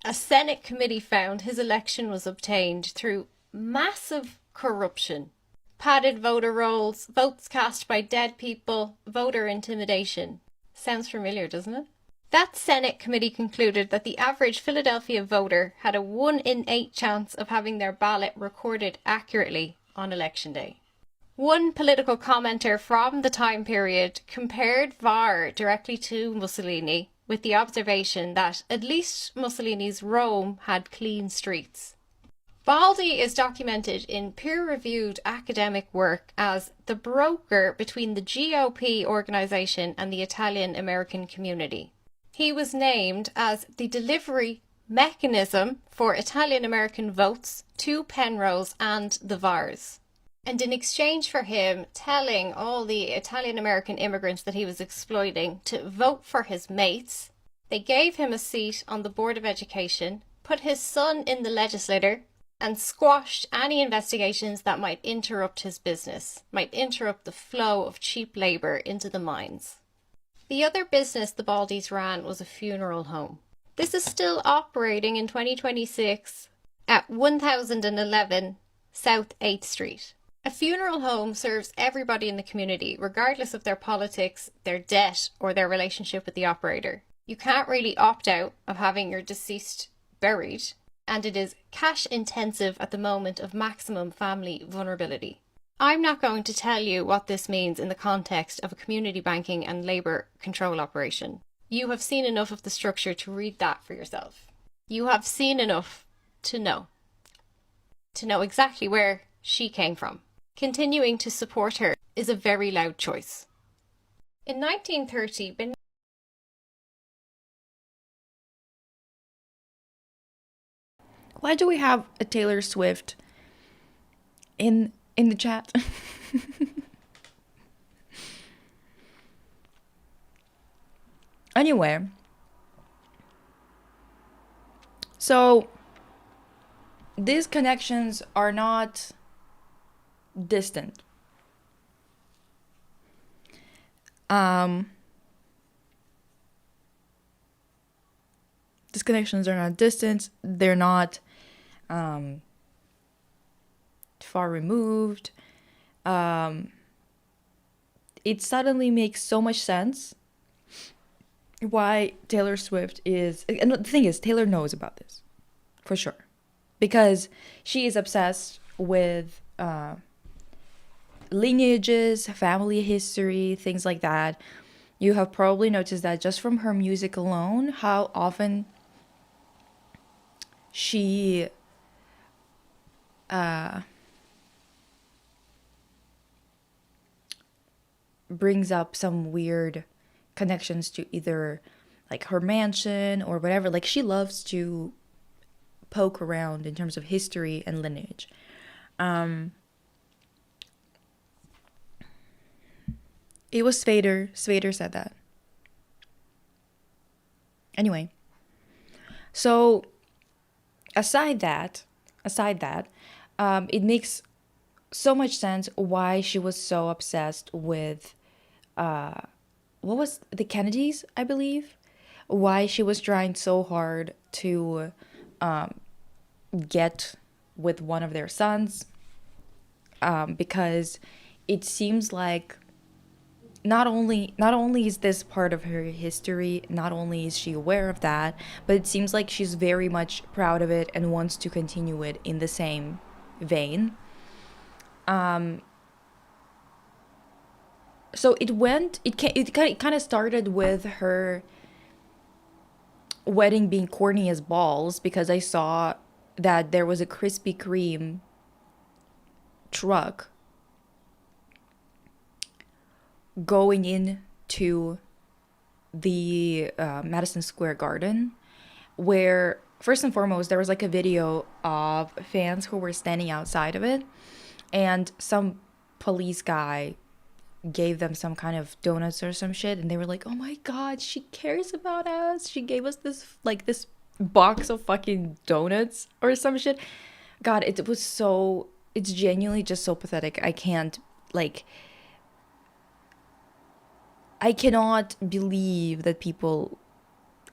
A Senate committee found his election was obtained through massive corruption. Padded voter rolls, votes cast by dead people, voter intimidation. Sounds familiar, doesn't it? That Senate committee concluded that the average Philadelphia voter had a 1 in 8 chance of having their ballot recorded accurately on election day. One political commenter from the time period compared Vare directly to Mussolini with the observation that at least Mussolini's Rome had clean streets. Baldy is documented in peer-reviewed academic work as the broker between the GOP organisation and the Italian-American community. He was named as the delivery mechanism for Italian-American votes to Penrose and the Vares. And in exchange for him telling all the Italian-American immigrants that he was exploiting to vote for his mates, they gave him a seat on the Board of Education, put his son in the legislature, and squashed any investigations that might interrupt his business, might interrupt the flow of cheap labour into the mines. The other business the Baldys ran was a funeral home. This is still operating in 2026 at 1011 South 8th Street. A funeral home serves everybody in the community, regardless of their politics, their debt, or their relationship with the operator. You can't really opt out of having your deceased buried, and it is cash intensive at the moment of maximum family vulnerability. I'm not going to tell you what this means in the context of a community banking and labour control operation. You have seen enough of the structure to read that for yourself. You have seen enough to know exactly where she came from. Continuing to support her is a very loud choice. In 1930, Why do we have a Taylor Swift in the chat? Anyway, so these connections are not distant. These connections are not distant. They're not far removed. It suddenly makes so much sense why Taylor Swift is, and the thing is, Taylor knows about this. for sure. Because she is obsessed with lineages, family history, things like that. You have probably noticed that just from her music alone, how often she brings up some weird connections to either like her mansion or whatever. Like she loves to poke around in terms of history and lineage. It was Svader. Svader said that. Anyway, so aside that, it makes so much sense why she was so obsessed with what was the Kennedys, I believe. Why she was trying so hard to get with one of their sons, because it seems like not only is this part of her history, not only is she aware of that, but it seems like she's very much proud of it and wants to continue it in the same vein. So it kind of started with her wedding being corny as balls, because I saw that there was a Krispy Kreme truck going into the Madison Square Garden, where first and foremost there was like a video of fans who were standing outside of it, and some police guy gave them some kind of donuts or some shit, and they were like, oh my god, she cares about us, she gave us this box of fucking donuts or some shit. God, it's genuinely just so pathetic. I cannot believe that people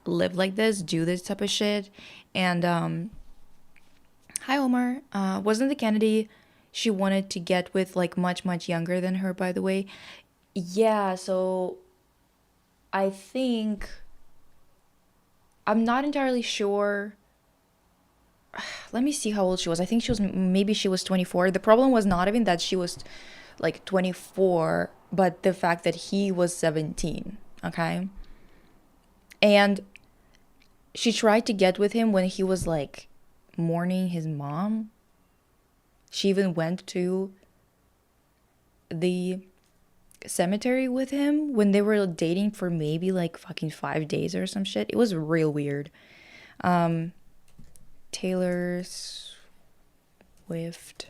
live like this, do this type of shit. And hi Omar. Wasn't the Kennedy she wanted to get with like much younger than her, by the way? Yeah, so I think I'm not entirely sure. Let me see how old she was. I think she was 24. The problem was not even that she was like 24, but the fact that he was 17, okay? And she tried to get with him when he was like mourning his mom. She even went to the cemetery with him when they were dating for maybe like fucking 5 days or some shit. It was real weird. Taylor Swift.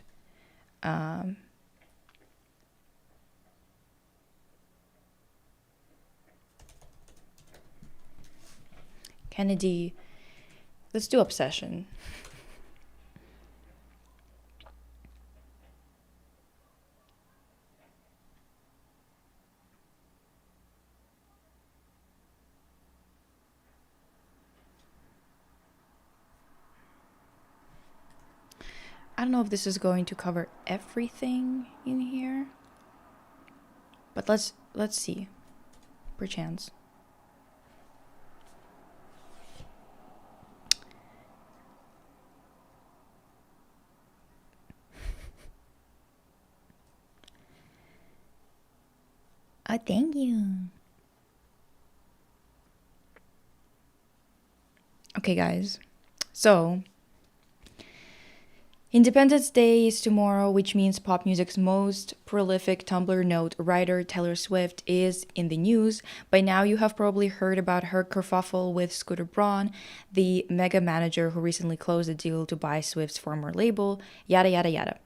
Kennedy. Let's do obsession. I don't know if this is going to cover everything in here, but let's see, perchance. Oh, thank you. Okay, guys. So, Independence Day is tomorrow, which means pop music's most prolific Tumblr note writer, Taylor Swift, is in the news. By now, you have probably heard about her kerfuffle with Scooter Braun, the mega manager who recently closed a deal to buy Swift's former label, yada, yada, yada.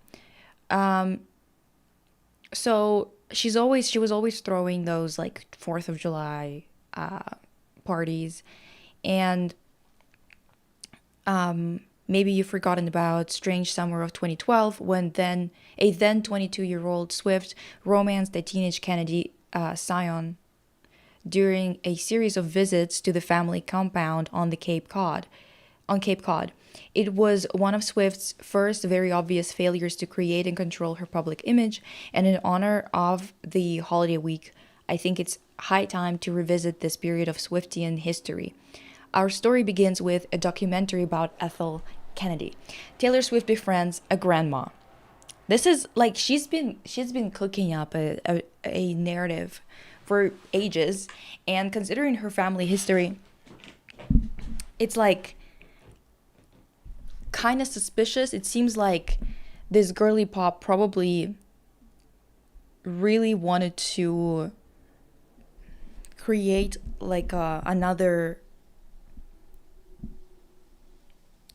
So she was always throwing those like 4th of July parties, and maybe you've forgotten about Strange Summer of 2012, when a then 22-year-old Swift romanced a teenage Kennedy scion during a series of visits to the family compound on Cape Cod. It was one of Swift's first very obvious failures to create and control her public image, and in honor of the holiday week, I think it's high time to revisit this period of Swiftian history. Our story begins with a documentary about Ethel Kennedy. Taylor Swift befriends a grandma. This is like she's been cooking up a narrative for ages, and considering her family history, it's like kind of suspicious. It seems like this girly pop probably really wanted to create like another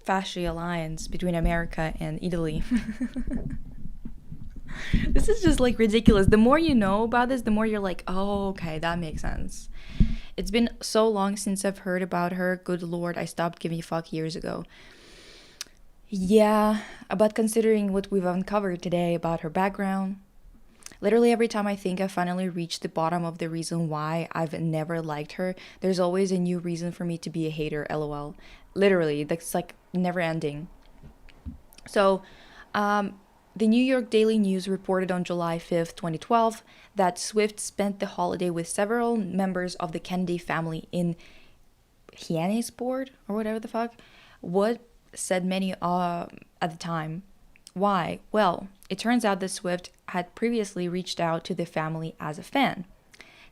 fasci alliance between America and Italy. This is just like ridiculous. The more you know about this, the more you're like, oh, okay, that makes sense. It's been so long since I've heard about her. Good lord, I stopped giving a fuck years ago. Yeah, but considering what we've uncovered today about her background, literally every time I think I finally reached the bottom of the reason why I've never liked her, there's always a new reason for me to be a hater, lol. Literally, that's like never ending. So, the New York Daily News reported on July 5th, 2012, that Swift spent the holiday with several members of the Kennedy family in Hyannisport, or whatever the fuck. What said many at the time. Why? Well, it turns out that Swift had previously reached out to the family as a fan.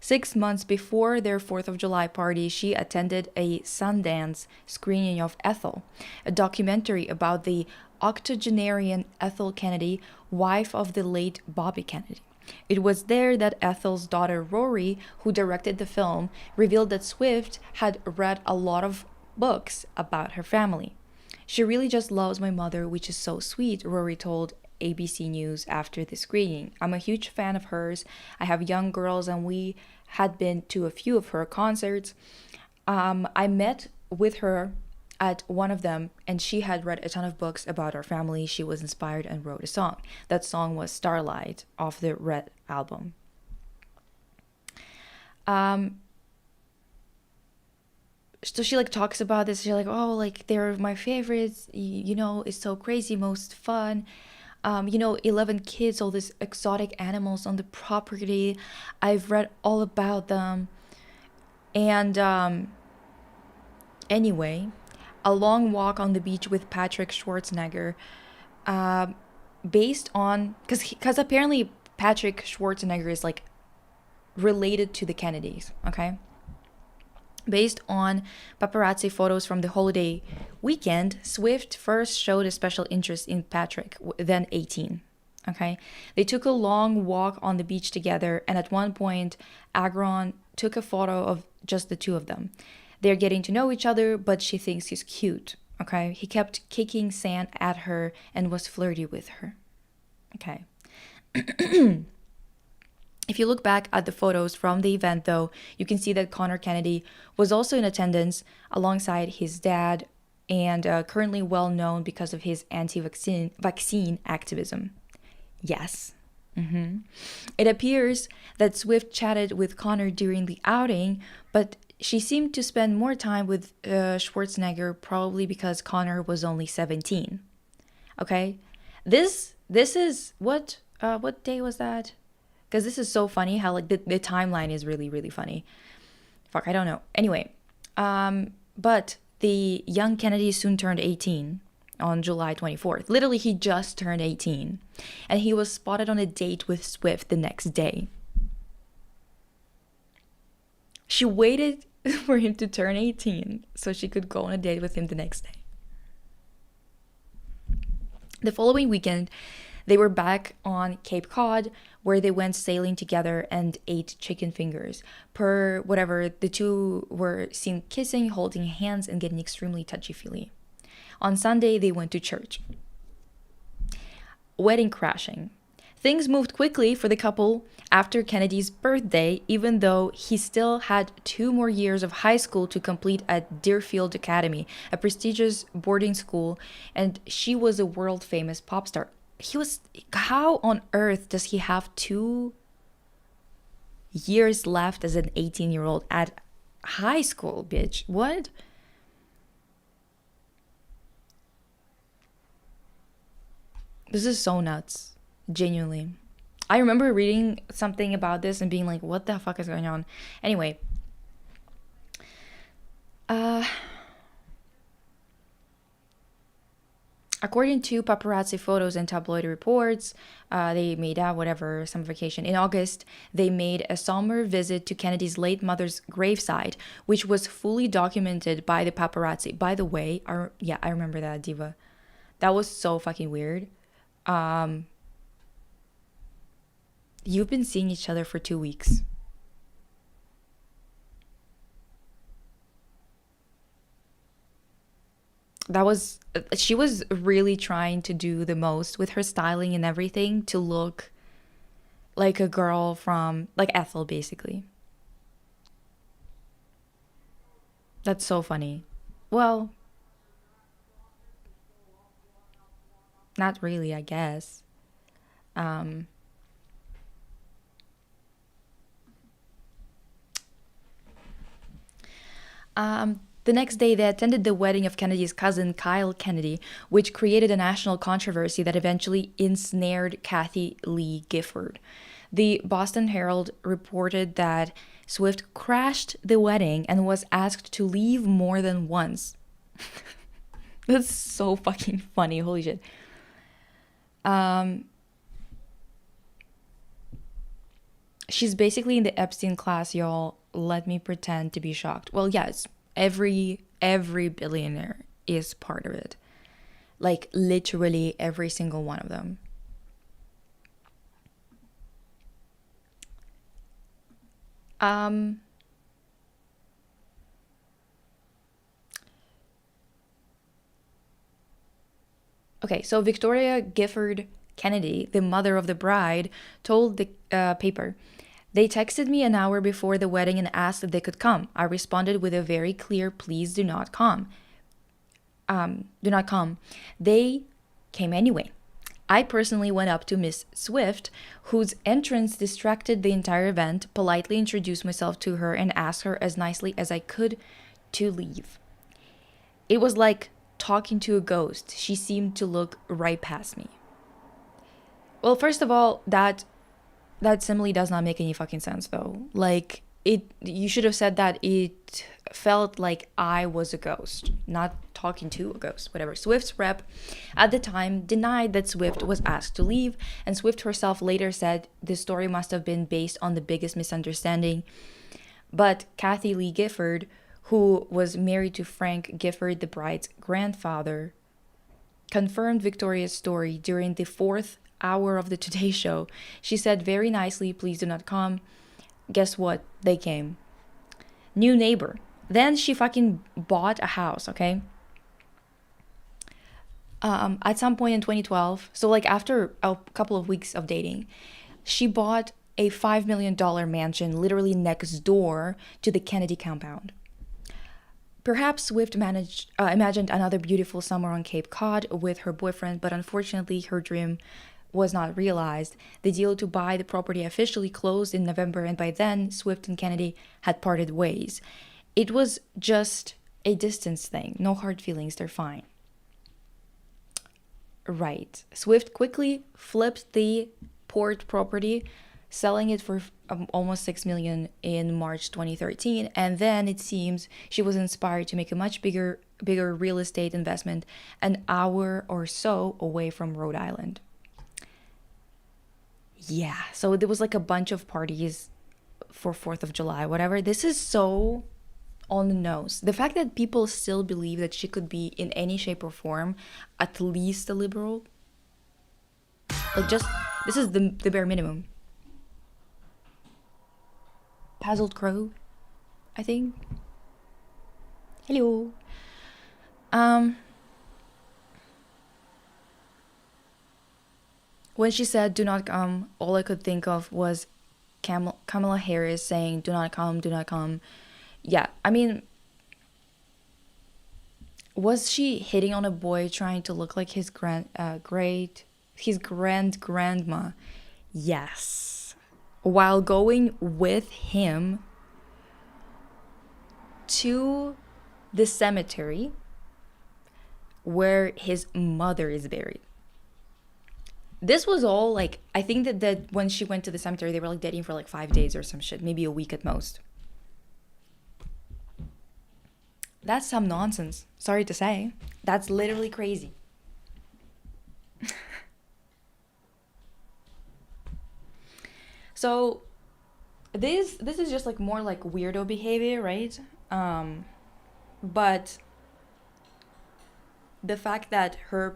6 months before their 4th of July party, she attended a Sundance screening of Ethel, a documentary about the octogenarian Ethel Kennedy, wife of the late Bobby Kennedy. It was there that Ethel's daughter Rory, who directed the film, revealed that Swift had read a lot of books about her family. She really just loves my mother, which is so sweet, Rory told ABC News after the screening. I'm a huge fan of hers. I have young girls and we had been to a few of her concerts. I met with her at one of them and she had read a ton of books about our family. She was inspired and wrote a song. That song was Starlight off the Red album. So she like talks about this. She's like, oh, like they're my favorites. You know, it's so crazy, most fun. 11 kids, all these exotic animals on the property. I've read all about them. And anyway, a long walk on the beach with Patrick Schwarzenegger, based on because apparently Patrick Schwarzenegger is like related to the Kennedys. Okay. Based on paparazzi photos from the holiday weekend, Swift first showed a special interest in Patrick, then 18. Okay, they took a long walk on the beach together, and at one point, Agron took a photo of just the two of them. They're getting to know each other, but she thinks he's cute. Okay, he kept kicking sand at her and was flirty with her. Okay. If you look back at the photos from the event, though, you can see that Connor Kennedy was also in attendance alongside his dad and currently well known because of his anti-vaccine activism. Yes. It appears that Swift chatted with Connor during the outing, but she seemed to spend more time with Schwarzenegger, probably because Connor was only 17. Okay? This is what day was that? Because this is so funny how like the timeline is really, really funny. Fuck, I don't know. Anyway, but the young Kennedy soon turned 18 on July 24th. Literally, he just turned 18. And he was spotted on a date with Swift the next day. She waited for him to turn 18 so she could go on a date with him the next day. The following weekend, they were back on Cape Cod, where they went sailing together and ate chicken fingers. Per whatever, the two were seen kissing, holding hands, and getting extremely touchy-feely. On Sunday, they went to church. Wedding crashing. Things moved quickly for the couple after Kennedy's birthday, even though he still had 2 more years of high school to complete at Deerfield Academy, a prestigious boarding school, and she was a world-famous pop star. How on earth does he have 2 years left as an 18-year-old at high school, bitch? What? This is so nuts. Genuinely. I remember reading something about this and being like, what the fuck is going on? Anyway. According to paparazzi photos and tabloid reports, they made out whatever summer vacation. In August, they made a somber visit to Kennedy's late mother's gravesite, which was fully documented by the paparazzi. By the way, I remember that, Diva. That was so fucking weird. You've been seeing each other for 2 weeks. She was really trying to do the most with her styling and everything to look like a girl from, like, Ethel, basically. That's so funny. Well, not really, I guess. Um, the next day, they attended the wedding of Kennedy's cousin, Kyle Kennedy, which created a national controversy that eventually ensnared Kathy Lee Gifford. The Boston Herald reported that Swift crashed the wedding and was asked to leave more than once. That's so fucking funny. Holy shit. She's basically in the Epstein class, y'all. Let me pretend to be shocked. Well, yes, every billionaire is part of it. Like, literally every single one of them. Okay, so Victoria Gifford Kennedy, the mother of the bride, told the paper, "They texted me an hour before the wedding and asked if they could come. I responded with a very clear, please do not come. Do not come. They came anyway. I personally went up to Miss Swift, whose entrance distracted the entire event, politely introduced myself to her, and asked her as nicely as I could to leave. It was like talking to a ghost. She seemed to look right past me." Well, first of all, that simile does not make any fucking sense, though. Like, you should have said that it felt like I was a ghost, not talking to a ghost, whatever. Swift's rep at the time denied that Swift was asked to leave, and Swift herself later said the story must have been based on the biggest misunderstanding. But Kathy Lee Gifford, who was married to Frank Gifford, the bride's grandfather, confirmed Victoria's story during the 4th hour of the Today Show. She said very nicely, please do not come. Guess what? They came. New neighbor. Then she fucking bought a house, okay? At some point in 2012, so like after a couple of weeks of dating, she bought a $5 million mansion literally next door to the Kennedy compound. Perhaps Swift imagined another beautiful summer on Cape Cod with her boyfriend, but unfortunately her dream was not realized. The deal to buy the property officially closed in November, and by then, Swift and Kennedy had parted ways. It was just a distance thing. No hard feelings, they're fine. Right. Swift quickly flipped the port property, selling it for almost $6 million in March 2013, and then it seems she was inspired to make a much bigger real estate investment an hour or so away from Rhode Island. Yeah, so there was like a bunch of parties for 4th of July, whatever. This is so on the nose. The fact that people still believe that she could be in any shape or form at least a liberal, like, just, this is the bare minimum. Puzzled Crow, I think. Hello. When she said do not come, all I could think of was Kamala Harris saying do not come, do not come. Yeah, I mean, was she hitting on a boy trying to look like his grandma? Yes. While going with him to the cemetery where his mother is buried. This was all like, I think that when she went to the cemetery, they were like dating for like 5 days or some shit, maybe a week at most. That's some nonsense. Sorry to say. That's literally crazy. So this is just like more like weirdo behavior, right? But the fact that her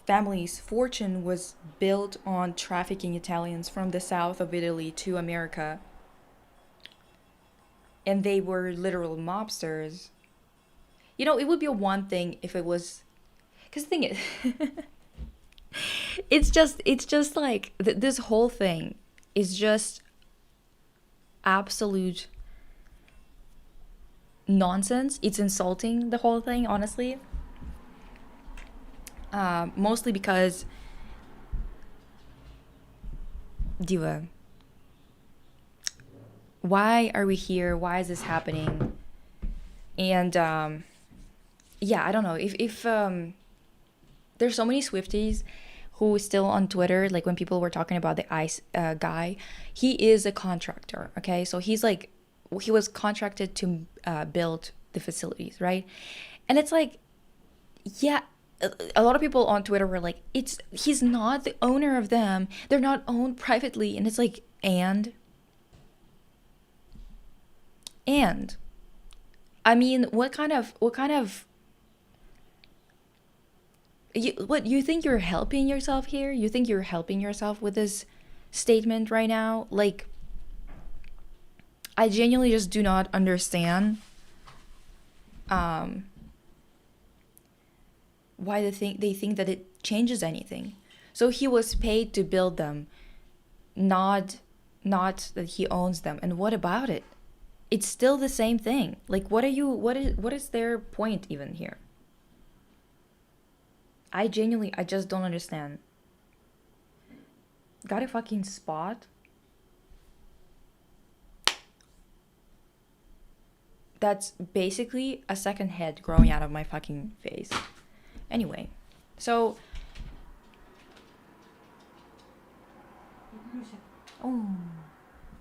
family's fortune was built on trafficking Italians from the south of Italy to America, and they were literal mobsters. You know, it would be a one thing if it was, because the thing is, it's just like this whole thing is just absolute nonsense. It's insulting, the whole thing, honestly. Mostly because Diva, why are we here? Why is this happening? And yeah, I don't know if there's so many Swifties who is still on Twitter. Like when people were talking about the ICE guy, he is a contractor. Okay, so he was contracted to build the facilities, right? And it's like, yeah, a lot of people on Twitter were like, he's not the owner of them. They're not owned privately. And it's like, and I mean, what kind of you think you're helping yourself here? You think you're helping yourself with this statement right now? Like, I genuinely just do not understand why they think that it changes anything. So he was paid to build them, not that he owns them. And what about it? It's still the same thing. Like, what is their point even here? I just don't understand. Got a fucking spot? That's basically a second head growing out of my fucking face. Anyway, so... Oh,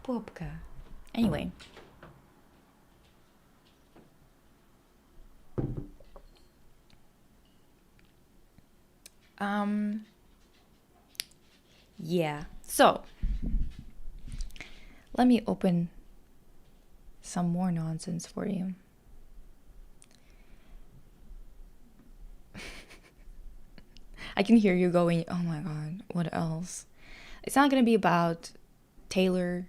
Popka. Anyway. Yeah. So, let me open some more nonsense for you. I can hear you going, oh my god, what else? It's not gonna be about Taylor.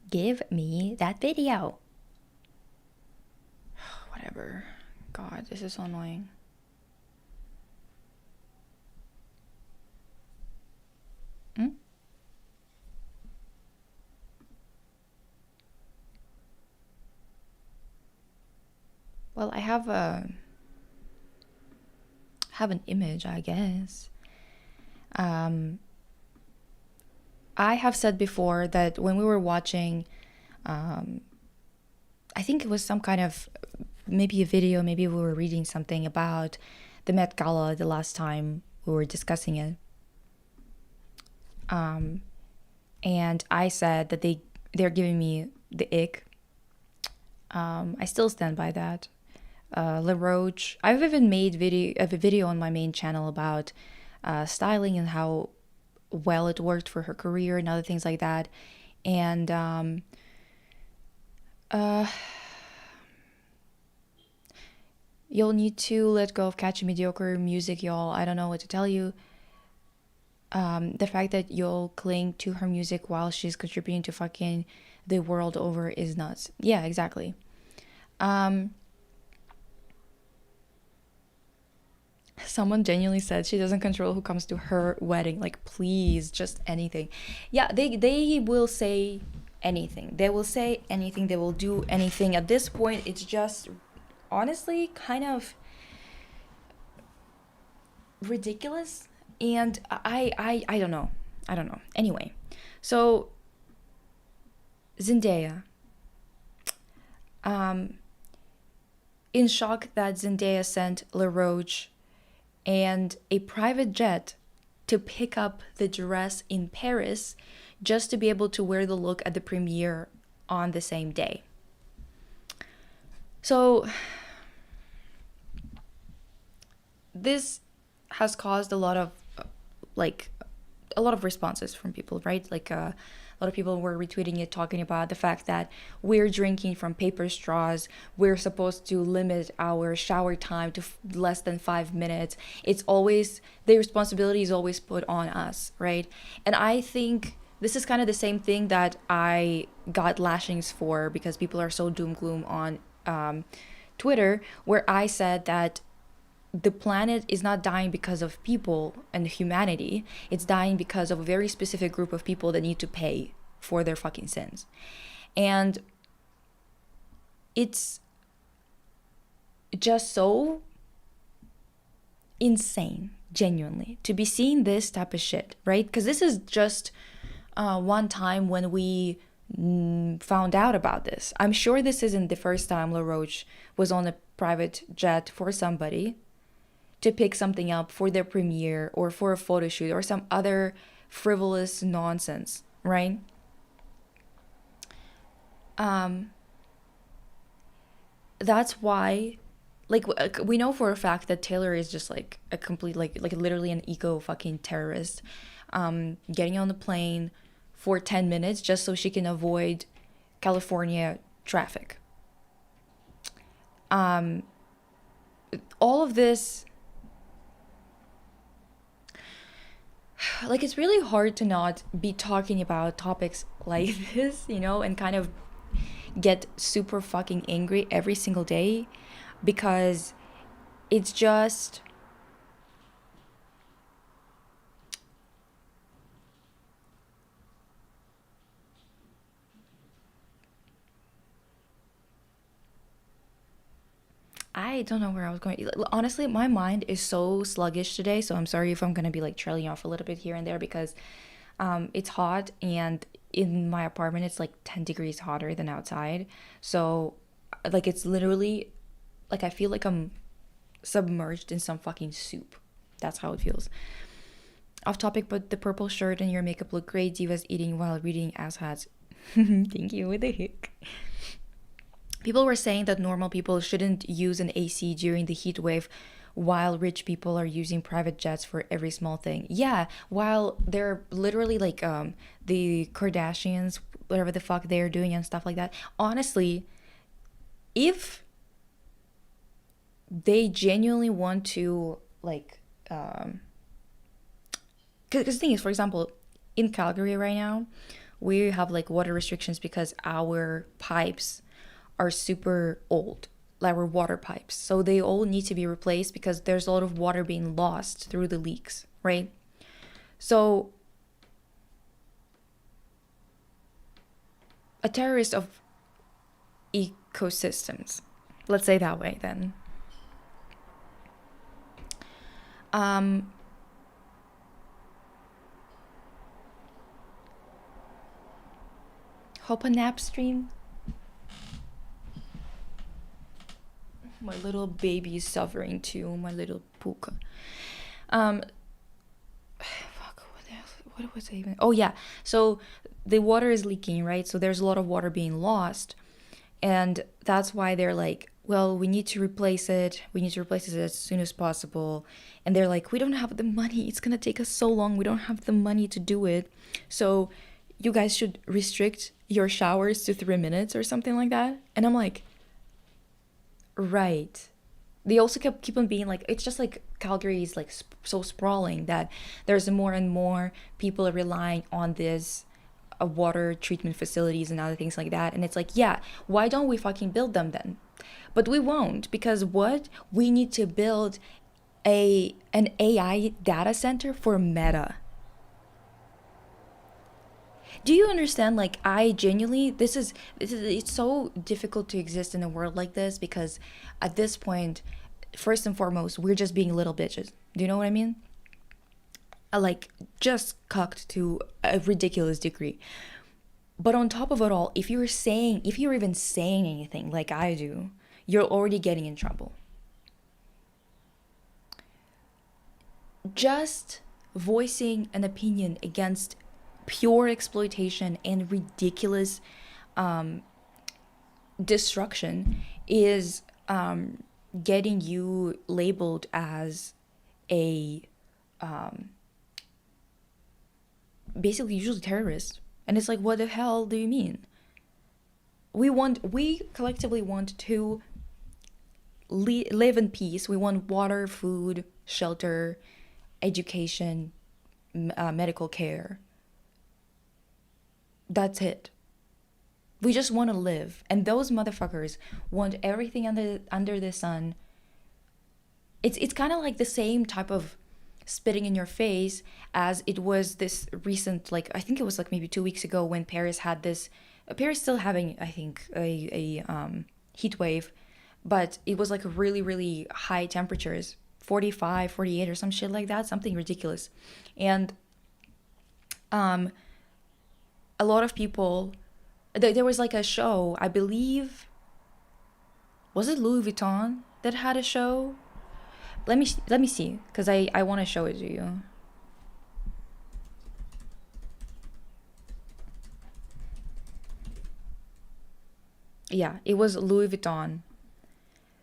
Give me that video. Whatever. God, this is so annoying. Well, I have an image, I guess. I have said before that when we were watching, I think it was some kind of, maybe a video, maybe we were reading something about the Met Gala the last time we were discussing it. And I said that they're giving me the ick. I still stand by that. La Roche. I've even made a video on my main channel about styling and how well it worked for her career and other things like that. And you'll need to let go of catchy mediocre music, y'all. I don't know what to tell you. The fact that you'll cling to her music while she's contributing to fucking the world over is nuts. Yeah, exactly. Someone genuinely said she doesn't control who comes to her wedding. Like, please, just anything. Yeah, they will say anything. They will say anything. They will do anything. At this point, it's just honestly kind of ridiculous. And I don't know. Anyway, so Zendaya. Um, in shock that Zendaya sent LaRoche and a private jet to pick up the dress in Paris just to be able to wear the look at the premiere on the same day. So this has caused like a lot of responses from people, right? Like a lot of people were retweeting it, talking about the fact that we're drinking from paper straws. We're supposed to limit our shower time to less than 5 minutes. It's always, the responsibility is always put on us, right? And I think this is kind of the same thing that I got lashings for because people are so doom gloom on Twitter, where I said that the planet is not dying because of people and humanity. It's dying because of a very specific group of people that need to pay for their fucking sins. And it's just so insane, genuinely, to be seeing this type of shit, right? Because this is just one time when we found out about this. I'm sure this isn't the first time LaRoche was on a private jet for somebody to pick something up for their premiere or for a photo shoot or some other frivolous nonsense, right? That's why, like, we know for a fact that Taylor is just like a complete, like literally an eco fucking terrorist, getting on the plane for 10 minutes just so she can avoid California traffic. All of this, like, it's really hard to not be talking about topics like this, you know, and kind of get super fucking angry every single day because it's just I don't know where I was going. Honestly, my mind is so sluggish today, so I'm sorry if I'm gonna be like trailing off a little bit here and there because it's hot and in my apartment it's like 10 degrees hotter than outside. So like it's literally like I feel like I'm submerged in some fucking soup. That's how it feels. Off topic, but the purple shirt and your makeup look great. Divas eating while reading asshats. Thank you with the hick. People were saying that normal people shouldn't use an AC during the heat wave while rich people are using private jets for every small thing. Yeah, while they're literally like the Kardashians, whatever the fuck they're doing and stuff like that. Honestly, if they genuinely want to like because the thing is, for example, in Calgary right now, we have like water restrictions because our pipes are super old, like our water pipes. So they all need to be replaced because there's a lot of water being lost through the leaks, right? So a terrorist of ecosystems, let's say that way then. Hope a nap stream. My little baby is suffering too, my little puka. Fuck, what was I even? Oh yeah, so the water is leaking, right? So there's a lot of water being lost, and that's why they're like, well, we need to replace it. We need to replace it as soon as possible. And they're like, we don't have the money. It's gonna take us so long. We don't have the money to do it. So you guys should restrict your showers to 3 minutes or something like that. And I'm like, right. They also keep on being like, it's just like Calgary is like so sprawling that there's more and more people are relying on this water treatment facilities and other things like that. And it's like, yeah, why don't we fucking build them then? But we won't, because what? We need to build an AI data center for Meta. Do you understand? Like, I genuinely, it's so difficult to exist in a world like this because at this point, first and foremost, we're just being little bitches. Do you know what I mean? Like, just cucked to a ridiculous degree. But on top of it all, if you're even saying anything like I do, you're already getting in trouble. Just voicing an opinion against pure exploitation and ridiculous destruction is getting you labeled as a basically usually terrorist. And it's like, what the hell do you mean? We collectively want to live in peace. We want water, food, shelter, education, medical care. That's it. We just want to live. And those motherfuckers want everything under the sun. It's kind of like the same type of spitting in your face as it was this recent, like, I think it was like maybe 2 weeks ago when Paris had this. Paris still having, I think, a heat wave, but it was like really, really high temperatures, 45, 48 or some shit like that, something ridiculous. And a lot of people, there was like a show, I believe, was it Louis Vuitton that had a show? Let me see, because I want to show it to you. Yeah, it was Louis Vuitton.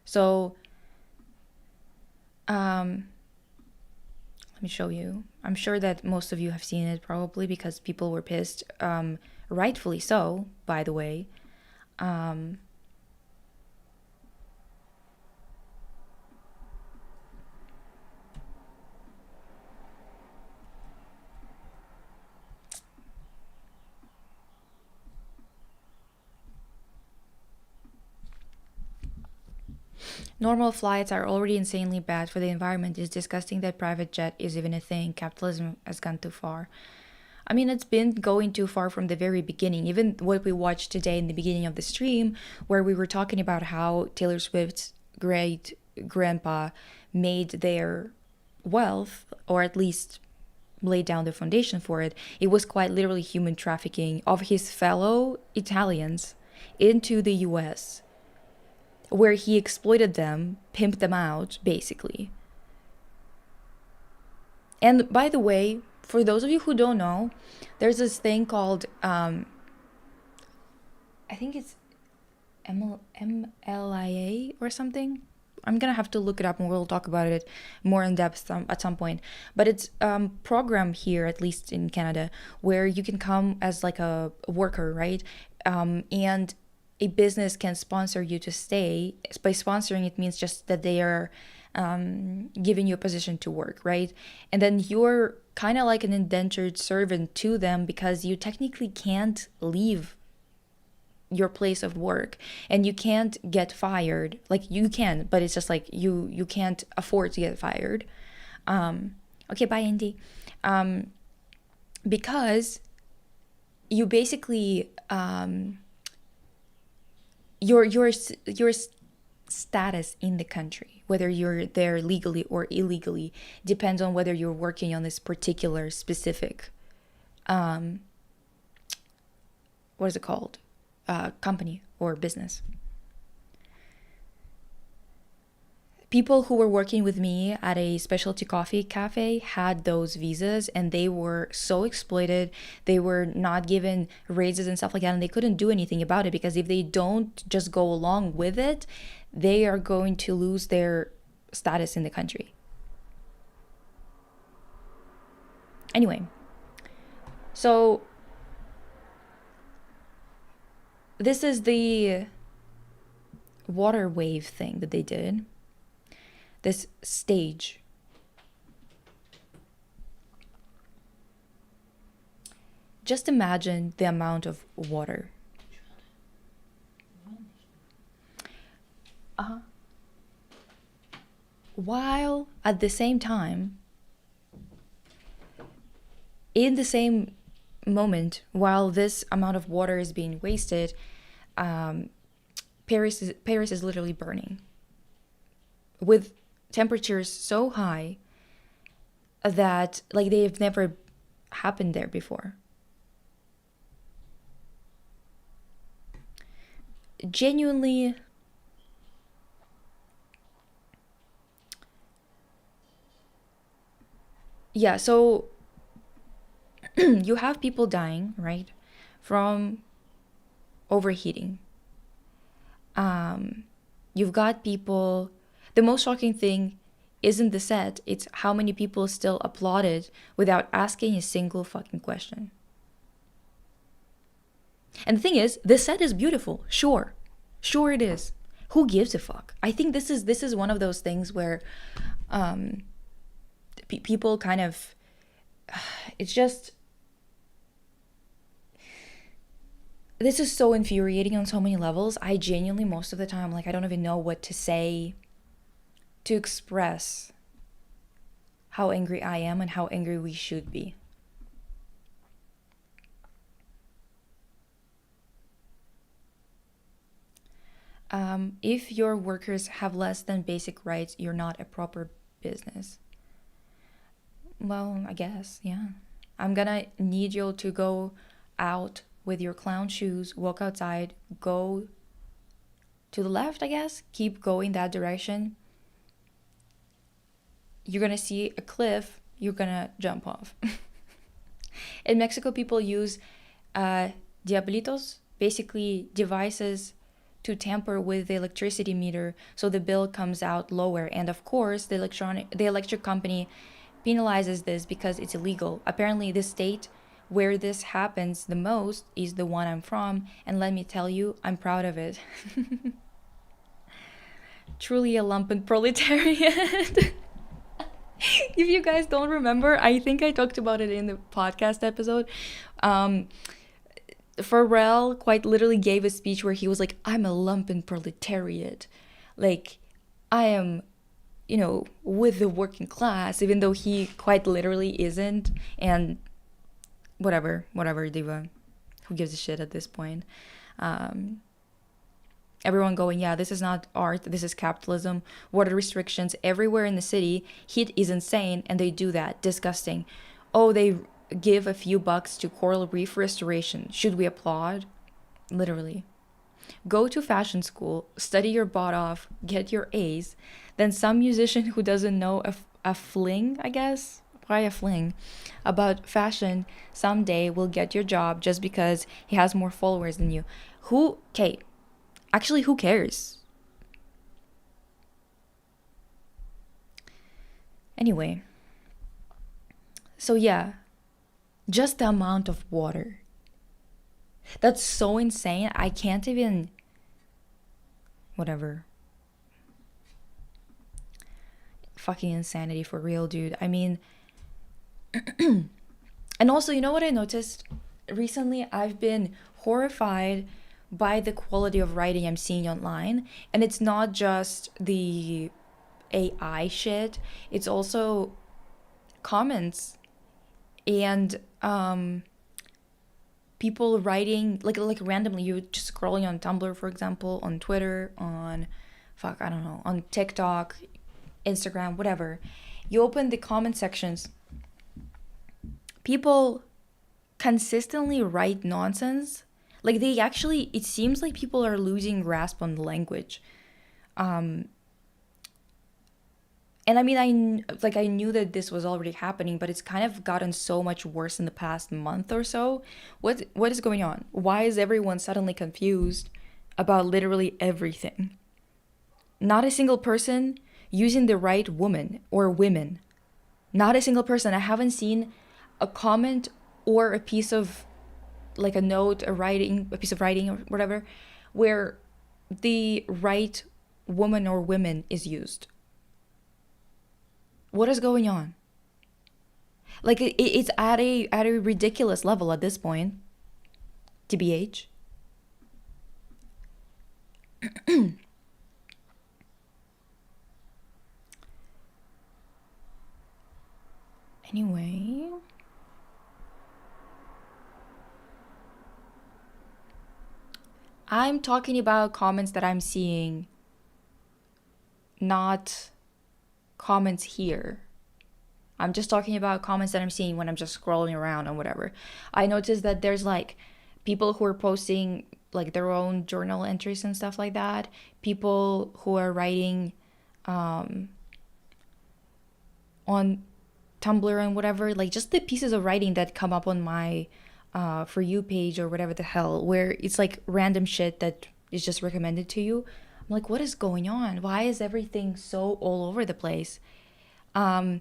So, let me show you. I'm sure that most of you have seen it probably because people were pissed. Rightfully so, by the way. Normal flights are already insanely bad for the environment. It's disgusting that private jet is even a thing. Capitalism has gone too far. I mean, it's been going too far from the very beginning. Even what we watched today in the beginning of the stream, where we were talking about how Taylor Swift's great grandpa made their wealth, or at least laid down the foundation for it. It was quite literally human trafficking of his fellow Italians into the US, where he exploited them, pimped them out, basically. And by the way, for those of you who don't know, there's this thing called, I think it's MLIA or something. I'm gonna have to look it up and we'll talk about it more in depth at some point. But it's a program here, at least in Canada, where you can come as like a worker, right? And a business can sponsor you to stay. By sponsoring, it means just that they are giving you a position to work, right? And then you're kind of like an indentured servant to them because you technically can't leave your place of work and you can't get fired. Like you can, but it's just like you can't afford to get fired. Okay, bye, Indy. Because you basically your status in the country, whether you're there legally or illegally, depends on whether you're working on this particular specific what is it called, company or business. People who were working with me at a specialty coffee cafe had those visas and they were so exploited. They were not given raises and stuff like that, and they couldn't do anything about it because if they don't just go along with it, they are going to lose their status in the country. Anyway, so this is the water wave thing that they did. This stage. Just imagine the amount of water. While at the same time, in the same moment, while this amount of water is being wasted, Paris is literally burning with temperatures so high that like they've never happened there before. genuinely, yeah, so you have people dying, right, from overheating. You've got people. The most shocking thing isn't the set, it's how many people still applauded without asking a single fucking question. And the thing is, the set is beautiful. Sure. Sure it is. Who gives a fuck? I think this is one of those things where people kind of, it's just, this is so infuriating on so many levels. I genuinely, most of the time, like, I don't even know what to say to express how angry I am and how angry we should be. If your workers have less than basic rights, you're not a proper business. Well, I guess, yeah. I'm gonna need you to go out with your clown shoes, walk outside, go to the left, I guess, keep going that direction. You're gonna see a cliff, you're gonna jump off. In Mexico, people use diablitos, basically devices to tamper with the electricity meter so the bill comes out lower. And of course, the electric company penalizes this because it's illegal. Apparently, the state where this happens the most is the one I'm from, and let me tell you, I'm proud of it. Truly a lumpen proletariat. If you guys don't remember, I think I talked about it in the podcast episode. Pharrell quite literally gave a speech where he was like, I'm a lumpen proletariat. Like, I am, with the working class, even though he quite literally isn't. And whatever, diva. Who gives a shit at this point? Everyone going, yeah, this is not art, this is capitalism. Water restrictions everywhere in the city. Heat is insane, and they do that. Disgusting. Oh, they give a few bucks to coral reef restoration. Should we applaud? Literally. Go to fashion school, study your butt off, get your A's. Then some musician who doesn't know a fling, I guess, why a fling, about fashion someday will get your job just because he has more followers than you. Okay, actually, who cares? Anyway, so yeah, just the amount of water. That's so insane. I can't even. Whatever. Fucking insanity for real, dude. I mean. And also, you know what I noticed? Recently, I've been horrified by the quality of writing I'm seeing online. And it's not just the AI shit, it's also comments and people writing like randomly. You just scrolling on Tumblr, for example, on Twitter, on I don't know, on TikTok, Instagram, whatever. You open the comment sections, people consistently write nonsense. Like, they actually, it seems like people are losing grasp on the language. And I mean, I knew that this was already happening, but it's kind of gotten so much worse in the past month or so. What is going on? Why is everyone suddenly confused about literally everything? Not a single person using the right woman or women. Not a single person. I haven't seen a comment or a piece of, like, a note, a piece of writing or whatever, where the right woman or women is used. What is going on? Like, it's at a ridiculous level at this point. TBH. Anyway. I'm talking about comments that I'm seeing, not comments here. I'm just talking about comments that I'm seeing when I'm just scrolling around or whatever. I noticed that there's like people who are posting like their own journal entries and stuff like that, people who are writing on Tumblr and whatever, like just the pieces of writing that come up on my For You page or whatever the hell, where it's like random shit that is just recommended to you. I'm like, what is going on? Why is everything so all over the place? The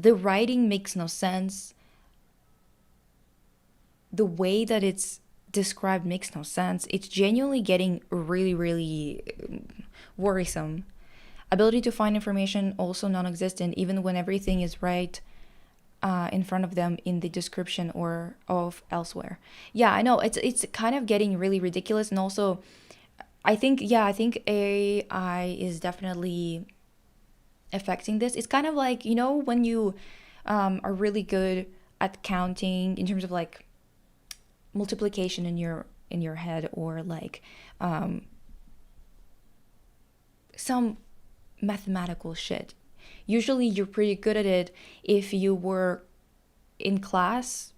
writing makes no sense. The way that it's described makes no sense. It's genuinely getting really, really worrisome. Ability to find information also non-existent, even when everything is right in front of them in the description or of elsewhere. Yeah, I know it's kind of getting really ridiculous, and also I think AI is definitely affecting this. It's kind of like, you know, when you are really good at counting in terms of like multiplication in your head, or like some mathematical shit. Usually you're pretty good at it if you were in class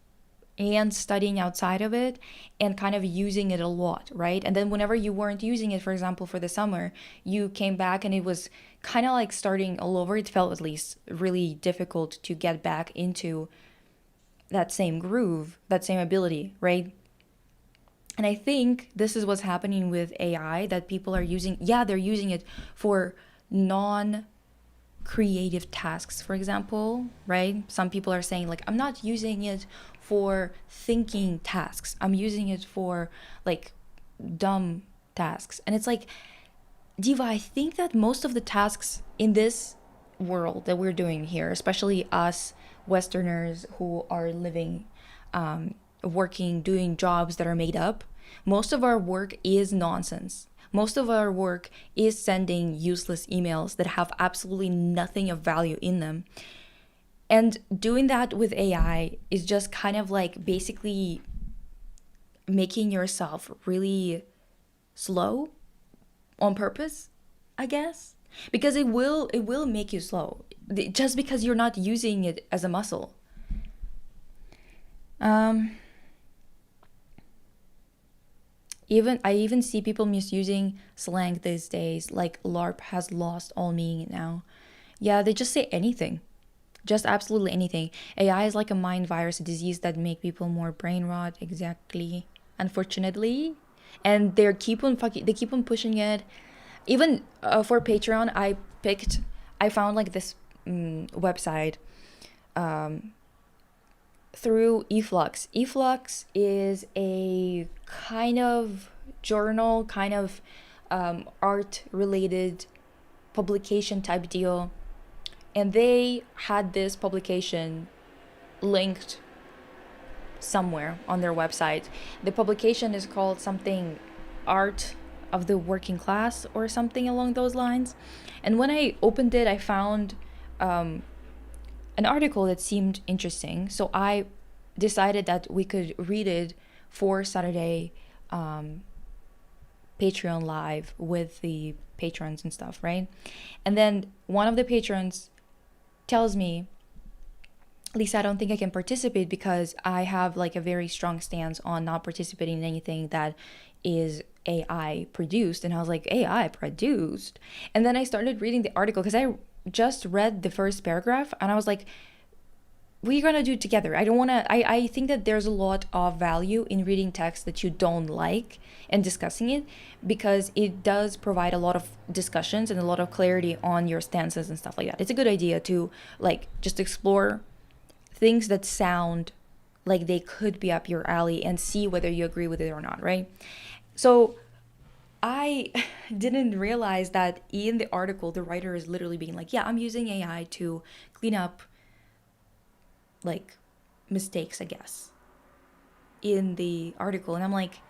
and studying outside of it and kind of using it a lot, right? And then whenever you weren't using it, for example, for the summer, you came back and it was kind of like starting all over. It felt at least really difficult to get back into that same groove, that same ability, right? And I think this is what's happening with AI, that people are using, they're using it for non-creative tasks, for example, right? Some people are saying like, I'm not using it for thinking tasks. I'm using it for like dumb tasks. And it's like, Diva, I think that most of the tasks in this world that we're doing here, especially us Westerners who are living, working, doing jobs that are made up, most of our work is nonsense. Most of our work is sending useless emails that have absolutely nothing of value in them. And doing that with AI is just kind of like basically making yourself really slow on purpose, I guess. Because it will make you slow just because you're not using it as a muscle. I even see people misusing slang these days, like LARP has lost all meaning now. Yeah, they just say anything. Just absolutely anything. AI is like a mind virus, a disease that make people more brain rot, exactly. Unfortunately. And they keep on pushing it. Even for Patreon, I found like this website through Eflux. Eflux is a kind of journal, kind of art related publication type deal. And they had this publication linked somewhere on their website. The publication is called something Art of the Working Class or something along those lines. And when I opened it, I found an article that seemed interesting. So I decided that we could read it for Saturday Patreon live with the patrons and stuff, right? And then one of the patrons tells me, Lisa, I don't think I can participate because I have like a very strong stance on not participating in anything that is AI produced. And I was like, AI produced? And then I started reading the article because I just read the first paragraph and I was like, we're gonna do it together. I think that there's a lot of value in reading text that you don't like and discussing it, because it does provide a lot of discussions and a lot of clarity on your stances and stuff like that. It's a good idea to like just explore things that sound like they could be up your alley and see whether you agree with it or not, right? So I didn't realize that in the article, the writer is literally being like, yeah, I'm using AI to clean up like mistakes, I guess, in the article. And I'm like,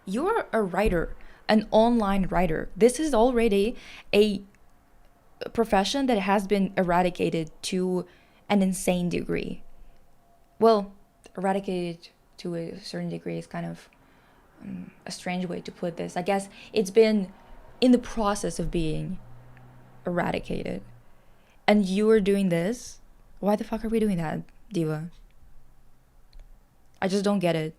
you're a writer, an online writer. This is already a profession that has been eradicated to an insane degree. Well, eradicated to a certain degree is kind of a strange way to put this. I guess it's been in the process of being eradicated. And you are doing this? Why the fuck are we doing that, Diva? I just don't get it.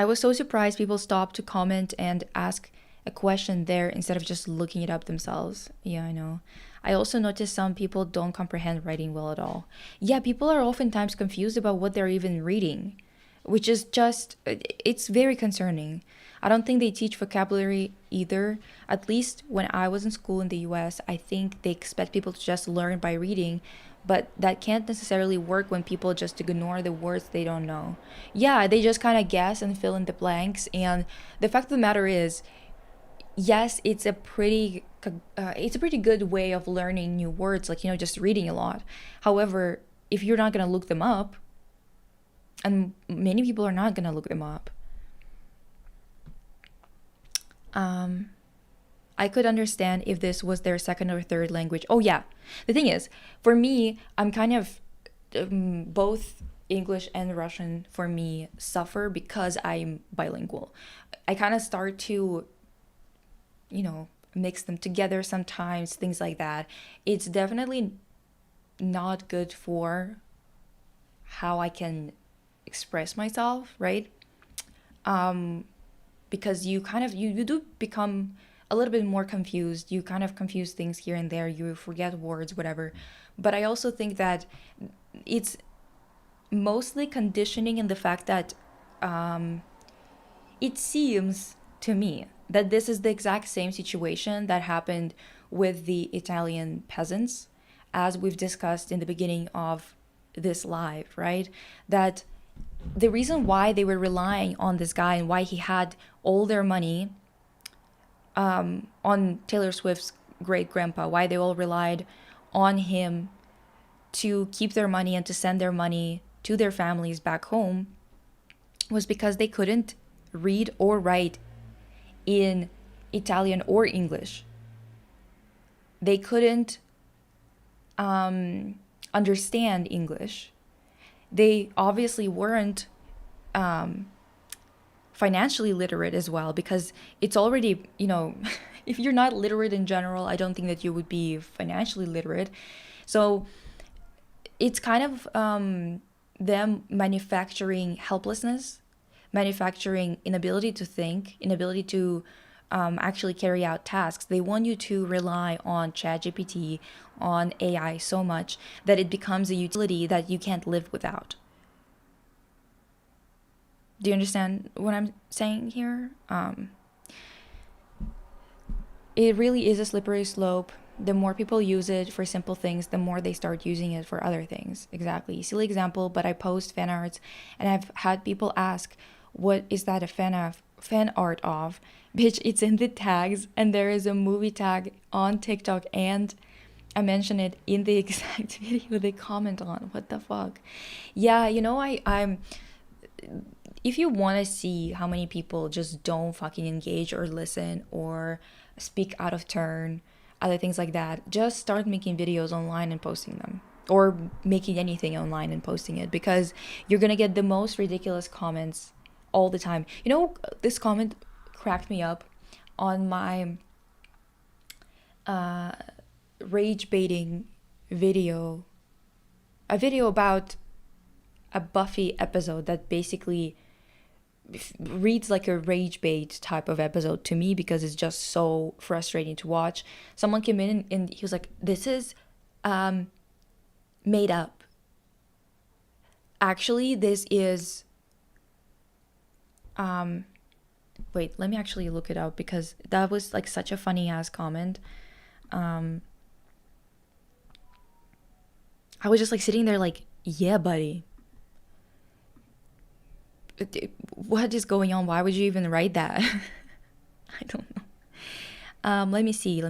I was so surprised people stopped to comment and ask a question there instead of just looking it up themselves. Yeah, I know. I also noticed some people don't comprehend writing well at all. Yeah, people are oftentimes confused about what they're even reading, which is just, it's very concerning. I don't think they teach vocabulary either. At least when I was in school in the US, I think they expect people to just learn by reading, but that can't necessarily work when people just ignore the words they don't know. Yeah, they just kind of guess and fill in the blanks. And the fact of the matter is, yes, it's a pretty good way of learning new words, like, just reading a lot. However, if you're not going to look them up, and many people are not going to look them up, I could understand if this was their second or third language. Oh yeah, the thing is, for me, I'm kind of both English and Russian for me suffer because I'm bilingual. I kind of start to, mix them together sometimes, things like that. It's definitely not good for how I can express myself, right? Because you do become a little bit more confused. You kind of confuse things here and there. You forget words, whatever. But I also think that it's mostly conditioning in the fact that it seems to me that this is the exact same situation that happened with the Italian peasants, as we've discussed in the beginning of this live, right? That the reason why they were relying on this guy and why he had all their money, on Taylor Swift's great grandpa, why they all relied on him to keep their money and to send their money to their families back home, was because they couldn't read or write in Italian or English. They couldn't understand English. They obviously weren't financially literate as well, because it's already, if you're not literate in general, I don't think that you would be financially literate. So it's kind of them manufacturing helplessness, manufacturing inability to think, inability to actually carry out tasks. They want you to rely on ChatGPT, on AI so much that it becomes a utility that you can't live without. Do you understand what I'm saying here? It really is a slippery slope. The more people use it for simple things, the more they start using it for other things. Exactly. Silly example, but I post fan arts and I've had people ask, what is that a fan art of? Bitch, it's in the tags, and there is a movie tag on TikTok, and I mention it in the exact video they comment on. What the fuck? Yeah, I'm if you want to see how many people just don't fucking engage or listen or speak out of turn, other things like that, just start making videos online and posting them, or making anything online and posting it, because you're gonna get the most ridiculous comments all the time. This comment cracked me up on my rage baiting video, a video about a Buffy episode that basically reads like a rage bait type of episode to me, because it's just so frustrating to watch. Someone came in and he was like, this is made up. Actually, this is wait, let me actually look it up, because that was like such a funny ass comment. I was just like sitting there like, yeah, buddy, what is going on? Why would you even write that? I don't know. Let me see.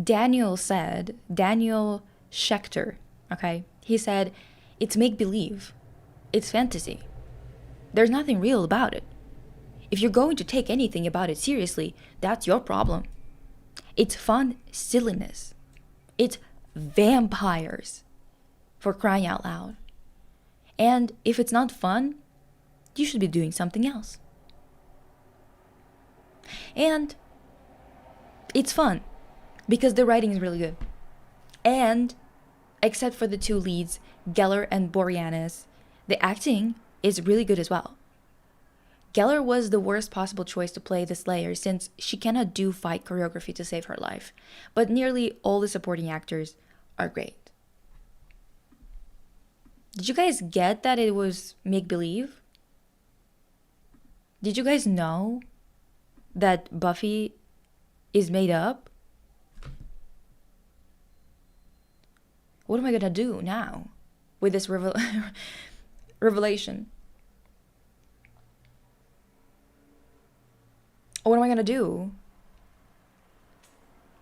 Daniel Schechter, okay? He said, it's make-believe. It's fantasy. There's nothing real about it. If you're going to take anything about it seriously, that's your problem. It's fun silliness. It's vampires, for crying out loud. And if it's not fun, you should be doing something else. And it's fun because the writing is really good. And except for the two leads, Geller and Boreanaz, the acting is really good as well. Geller was the worst possible choice to play the Slayer since she cannot do fight choreography to save her life, but nearly all the supporting actors are great. Did you guys get that it was make-believe? Did you guys know that Buffy is made up? What am I gonna do now with this revelation? What am I gonna do?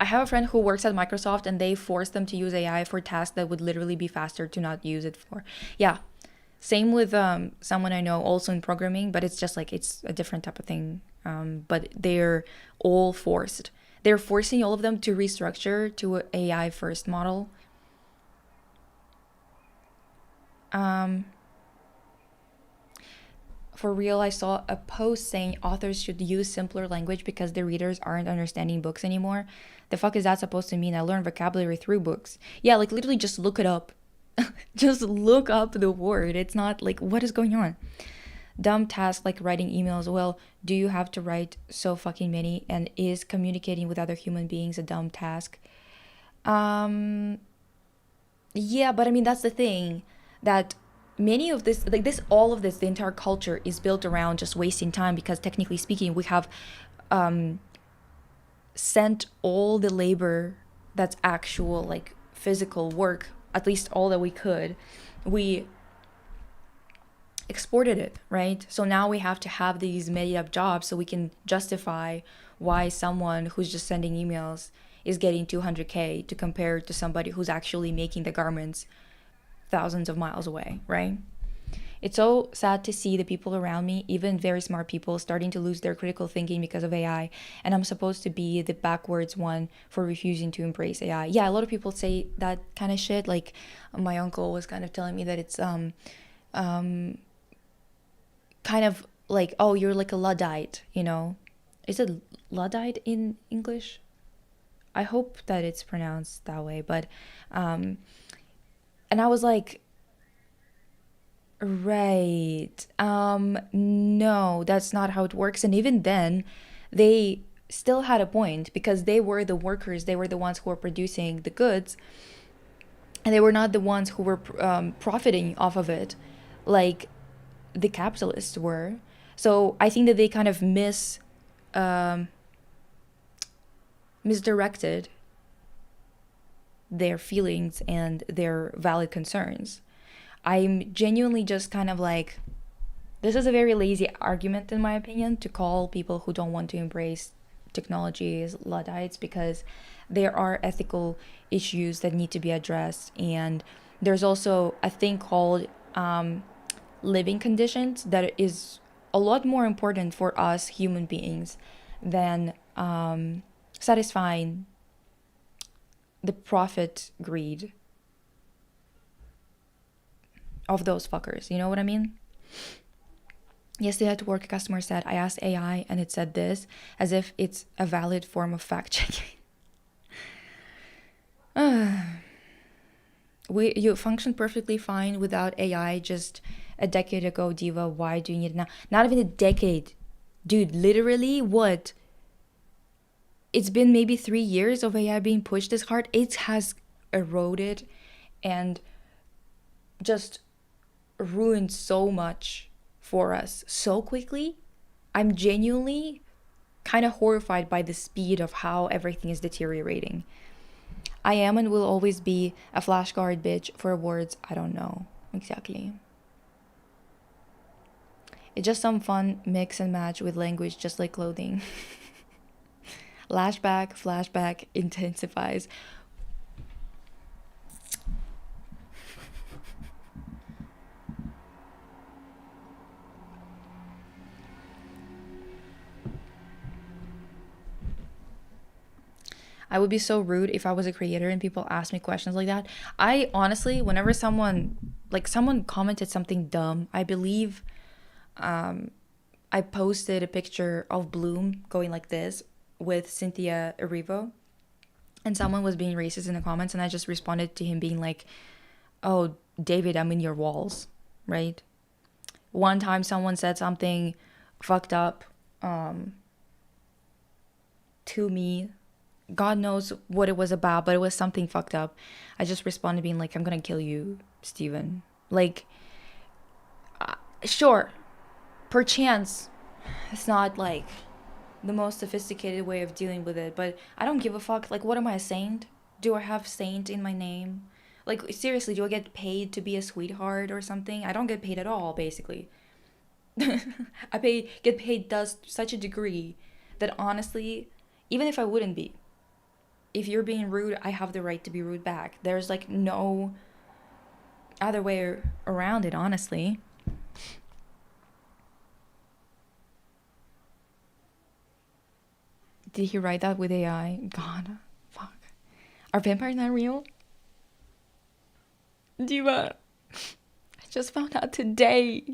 I have a friend who works at Microsoft and they force them to use AI for tasks that would literally be faster to not use it for. Yeah. Same with someone I know also in programming, but it's just like it's a different type of thing. But they're all forced. They're forcing all of them to restructure to an AI first model. For real, I saw a post saying authors should use simpler language because the readers aren't understanding books anymore. The fuck is that supposed to mean? I learn vocabulary through books. Yeah, like literally just look it up. Just look up the word. It's not like, what is going on? Dumb tasks like writing emails. Well, do you have to write so fucking many? And is communicating with other human beings a dumb task? Yeah, but I mean, that's the thing, that many of this, like this, all of this, the entire culture is built around just wasting time because technically speaking, we have sent all the labor that's actual, like physical work, at least all that we could, we exported it, right? So now we have to have these made up jobs so we can justify why someone who's just sending emails is getting 200K to compare to somebody who's actually making the garments thousands of miles away, right? It's so sad to see the people around me, even very smart people, starting to lose their critical thinking because of AI, and I'm supposed to be the backwards one for refusing to embrace AI. Yeah, a lot of people say that kind of shit. Like my uncle was kind of telling me that it's kind of like, oh, you're like a Luddite, you know? Is it Luddite in English? I hope that it's pronounced that way, but and I was like, right, no, that's not how it works. And even then, they still had a point because they were the workers, they were the ones who were producing the goods, and they were not the ones who were profiting off of it like the capitalists were. So I think that they kind of misdirected their feelings and their valid concerns. I'm genuinely just kind of like, this is a very lazy argument in my opinion to call people who don't want to embrace technology as Luddites, because there are ethical issues that need to be addressed, and there's also a thing called living conditions that is a lot more important for us human beings than satisfying the profit greed of those fuckers. You know what I mean? Yesterday at work, a customer said, I asked AI and it said this, as if it's a valid form of fact checking. You functioned perfectly fine without AI just a decade ago, Diva. Why do you need it now? Not even a decade. Dude, literally what? It's been maybe 3 years of AI being pushed this hard. It has eroded and just ruined so much for us so quickly. I'm genuinely kind of horrified by the speed of how everything is deteriorating. I am and will always be a flashcard bitch for words I don't know exactly. It's just some fun mix and match with language, just like clothing. Flashback intensifies. I would be so rude if I was a creator and people asked me questions like that. I honestly, whenever someone commented something dumb, I believe I posted a picture of Bloom going like this with Cynthia Erivo. and someone was being racist in the comments, and I just responded to him being like, oh, David, I'm in your walls, right? One time someone said something fucked up to me. God knows what it was about, but it was something fucked up. I just responded being like, I'm gonna kill you, Steven. Like, sure, perchance it's not like the most sophisticated way of dealing with it, but I don't give a fuck. Like, what am I, a saint? Do I have saint in my name? Like, seriously, do I get paid to be a sweetheart or something? I don't get paid at all, basically. Get paid to such a degree that honestly, even if I wouldn't be, if you're being rude, I have the right to be rude back. There's like no other way around it, honestly. Did he write that with AI? God, fuck. Are vampires not real? Diva, I just found out today.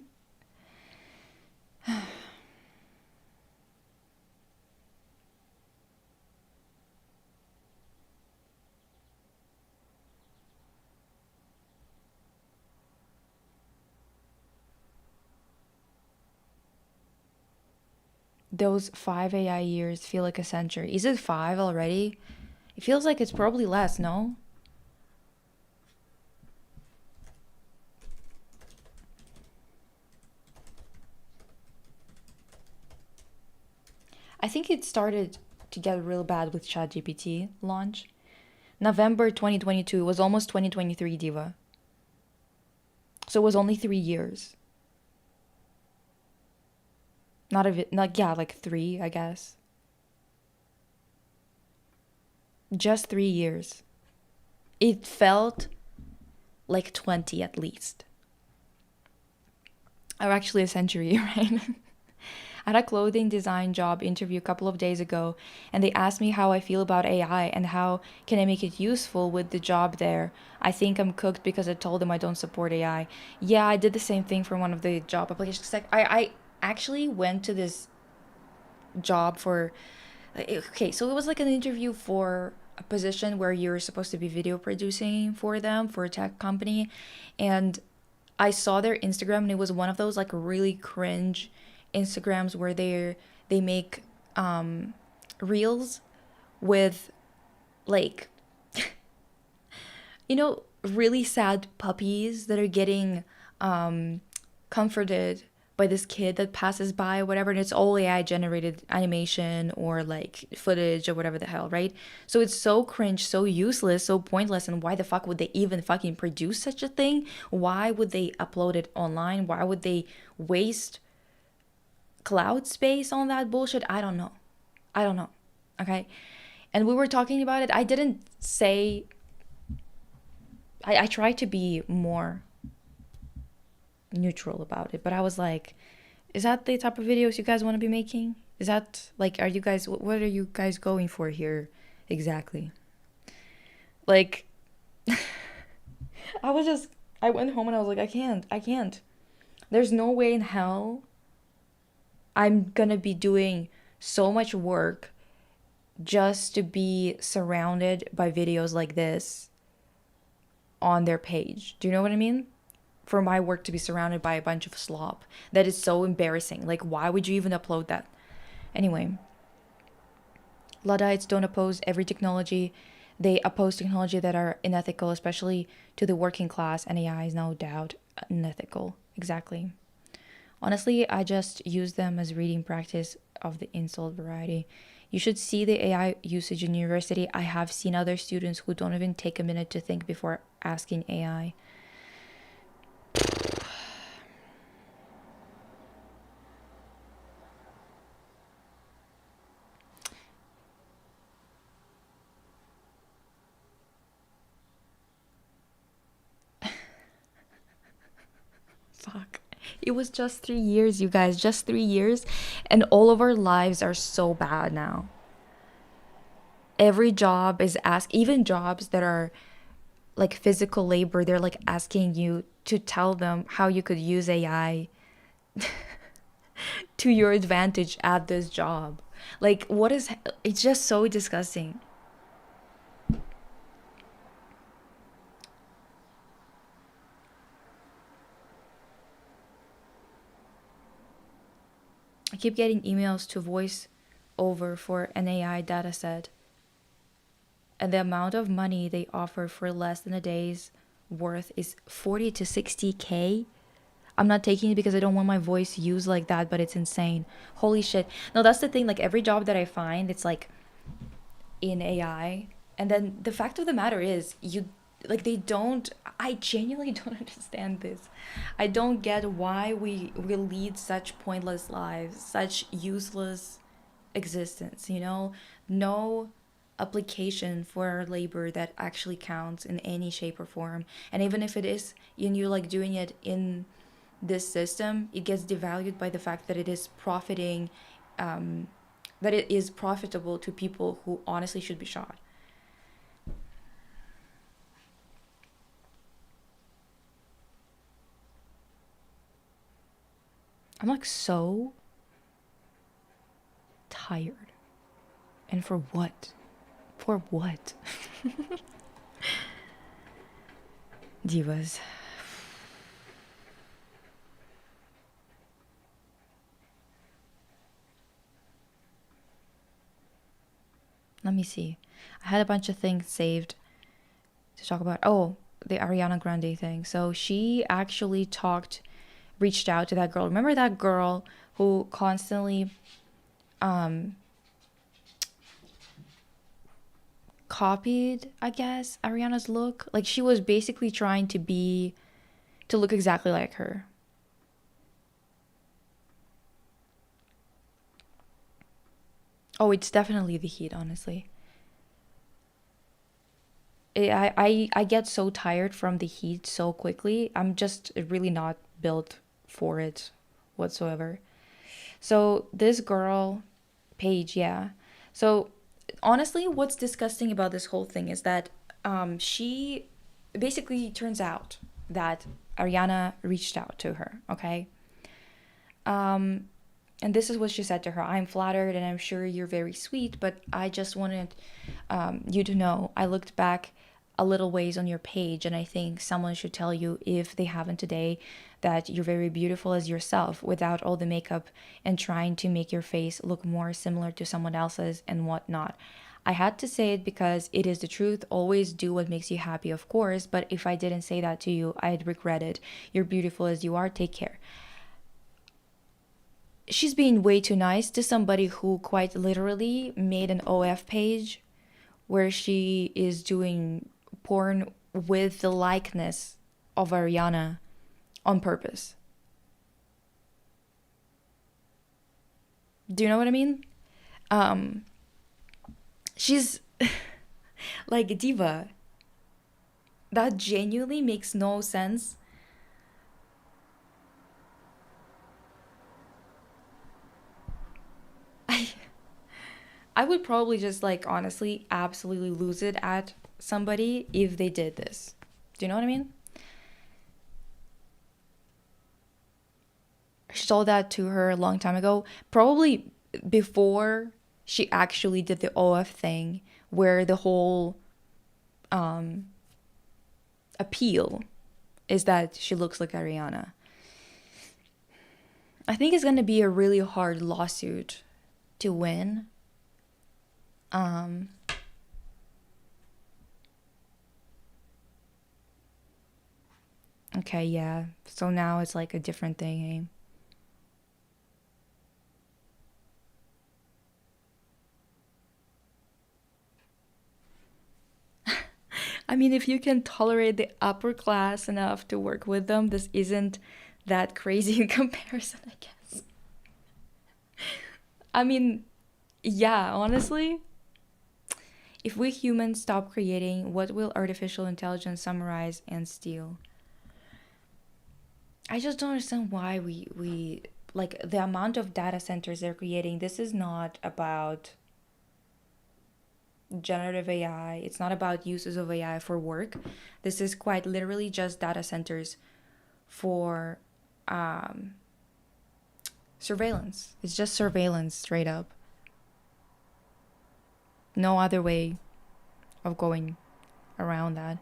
Those 5 AI years feel like a century. Is it 5 already? It feels like it's probably less, no? I think it started to get real bad with ChatGPT launch. November 2022, it was almost 2023, Diva. So it was only 3 years. Like 3, I guess. Just 3 years. It felt like 20 at least. Or actually a century, right? I had a clothing design job interview a couple of days ago, and they asked me how I feel about AI and how can I make it useful with the job there. I think I'm cooked because I told them I don't support AI. Yeah, I did the same thing for one of the job applications. Like I actually went to this job for, okay, so it was like an interview for a position where you're supposed to be video producing for them, for a tech company, and I saw their Instagram, and it was one of those like really cringe Instagrams where they make reels with like really sad puppies that are getting comforted by this kid that passes by or whatever, and it's all AI generated animation or like footage or whatever the hell, right? So it's so cringe, so useless, so pointless, and why the fuck would they even fucking produce such a thing? Why would they upload it online? Why would they waste cloud space on that bullshit? I don't know. Okay, and we were talking about it. I didn't say, I tried to be more neutral about it, but I was like, is that the type of videos you guys want to be making? Is that like, are you guys, what are you guys going for here exactly? Like I went home and I was like, I can't, there's no way in hell I'm gonna be doing so much work just to be surrounded by videos like this on their page. Do you know what I mean? For my work to be surrounded by a bunch of slop. That is so embarrassing. Like, why would you even upload that? Anyway, Luddites don't oppose every technology. They oppose technology that are unethical, especially to the working class, and AI is no doubt unethical. Exactly. Honestly, I just use them as reading practice of the insult variety. You should see the AI usage in university. I have seen other students who don't even take a minute to think before asking AI. Fuck. It was just 3 years, you guys, just 3 years, and all of our lives are so bad now. Every job is even jobs that are like physical labor, they're like asking you to tell them how you could use AI to your advantage at this job. Like, it's just so disgusting. I keep getting emails to voice over for an AI dataset, and the amount of money they offer for less than a day's worth is 40 to 60K. I'm not taking it because I don't want my voice used like that, but it's insane. Holy shit. No, that's the thing. Like, every job that I find, it's like in AI. And then the fact of the matter is, they don't, I genuinely don't understand this. I don't get why we lead such pointless lives, such useless existence, you know? No application for our labor that actually counts in any shape or form. And even if it is, and you're like doing it in this system, it gets devalued by the fact that it is profiting, that it is profitable to people who honestly should be shot. I'm like so tired. And for what? For what? Divas. Let me see. I had a bunch of things saved to talk about. Oh, the Ariana Grande thing. So she actually reached out to that girl. Remember that girl who constantly copied, I guess, Ariana's look? Like, she was basically trying to look exactly like her. Oh, it's definitely the heat, honestly. I get so tired from the heat so quickly. I'm just really not built for it whatsoever. So this girl, Paige, yeah. So honestly, what's disgusting about this whole thing is that she basically turns out that Ariana reached out to her, okay? And this is what she said to her: I'm flattered and I'm sure you're very sweet, but I just wanted you to know I looked back a little ways on your page, and I think someone should tell you, if they haven't today, that you're very beautiful as yourself without all the makeup and trying to make your face look more similar to someone else's and whatnot. I had to say it because it is the truth. Always do what makes you happy, of course, but if I didn't say that to you, I'd regret it. You're beautiful as you are. Take care. She's being way too nice to somebody who quite literally made an OF page where she is doing porn with the likeness of Ariana on purpose. Do you know what I mean? She's like a diva. That genuinely makes no sense. I would probably just, like, honestly absolutely lose it at somebody if they did this. Do you know what I mean? She told that to her a long time ago, probably before she actually did the OF thing, where the whole appeal is that she looks like Ariana. I think it's going to be a really hard lawsuit to win. Okay, yeah. So now it's like a different thing, eh? I mean, if you can tolerate the upper class enough to work with them, this isn't that crazy in comparison, I guess. I mean, yeah, honestly, if we humans stop creating, what will artificial intelligence summarize and steal? I just don't understand why we like the amount of data centers they're creating. This is not about generative AI. It's not about uses of AI for work. This is quite literally just data centers for surveillance. It's just surveillance straight up. No other way of going around that.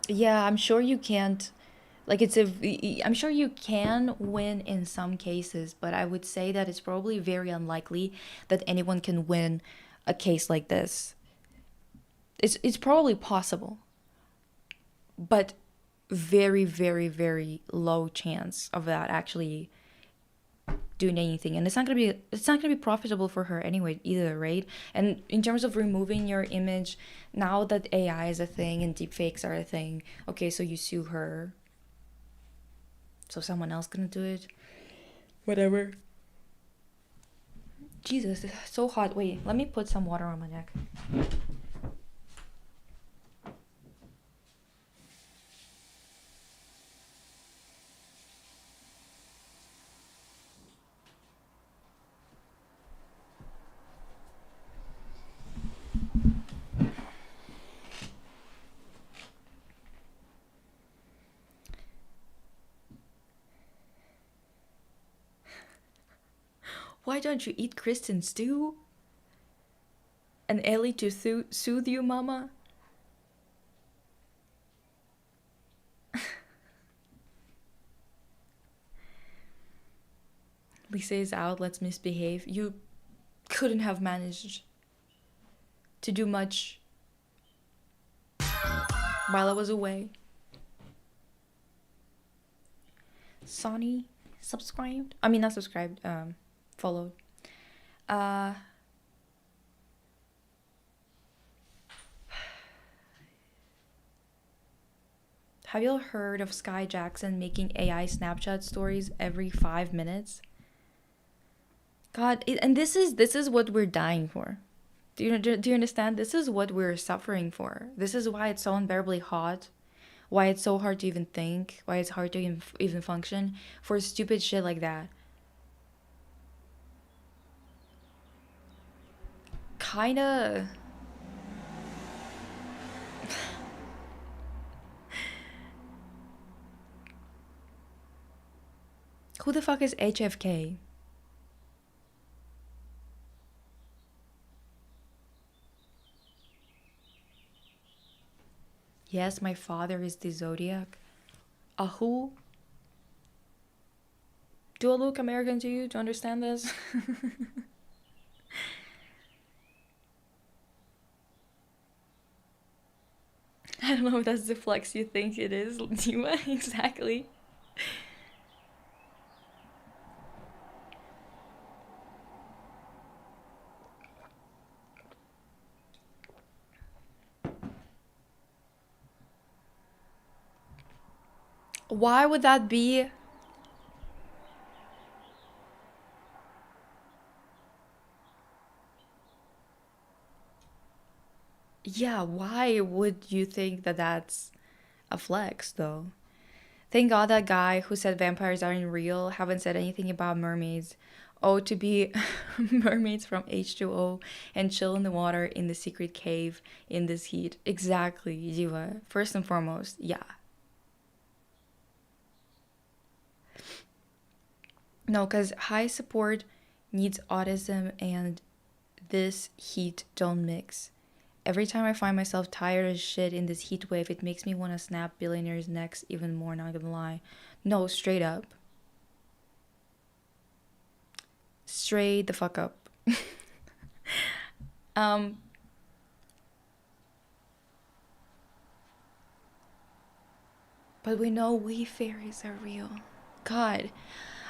Yeah, I'm sure you can't. Like I'm sure you can win in some cases, but I would say that it's probably very unlikely that anyone can win a case like this. It's probably possible, but very, very, very low chance of that actually doing anything. And it's not gonna be profitable for her anyway either, right? And in terms of removing your image, now that AI is a thing and deepfakes are a thing, okay, so you sue her. So someone else gonna do it? Whatever. Jesus, it's so hot. Wait, let me put some water on my neck. Why don't you eat Kristen stew? And Ellie to soothe you, mama? Lisa is out, let's misbehave. You couldn't have managed to do much while I was away. Sonny subscribed? I mean, not subscribed, followed. Uh, have you all heard of Sky Jackson making AI Snapchat stories every 5 minutes? God, and this is what we're dying for. Do you understand? This is what we're suffering for. This is why it's so unbearably hot. Why it's so hard to even think. Why it's hard to even function for stupid shit like that. Kinda. Who the fuck is HFK? Yes, my father is the zodiac. A who? Do I look American to you to understand this? I don't know if that's the flex you think it is, Dima. Exactly. Why would that be? Yeah, why would you think that that's a flex, though? Thank God that guy who said vampires aren't real haven't said anything about mermaids. Oh, to be mermaids from H2O and chill in the water in the secret cave in this heat. Exactly, Jiva. First and foremost, yeah. No, because high support needs autism and this heat don't mix. Every time I find myself tired as shit in this heat wave, it makes me want to snap billionaires' necks even more, not gonna lie. No, straight up. Straight the fuck up. um, but we know we fairies are real. God.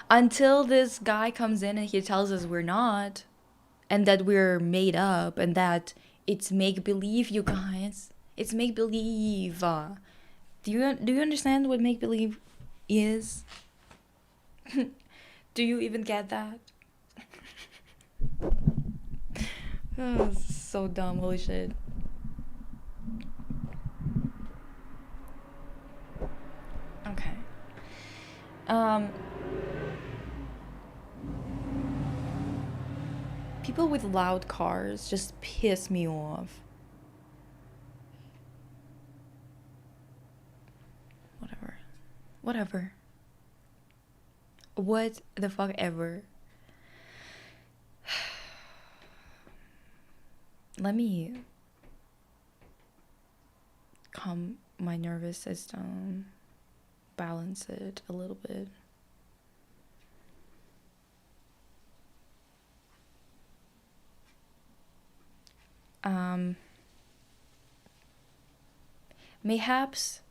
Until this guy comes in and he tells us we're not, and that we're made up, and that it's make believe, you guys. It's make believe. Do you understand what make believe is? Do you even get that? Oh, this is so dumb. Holy shit. Okay. People with loud cars just piss me off. Whatever. Whatever. What the fuck ever. Let me come my nervous system, balance it a little bit. Mayhaps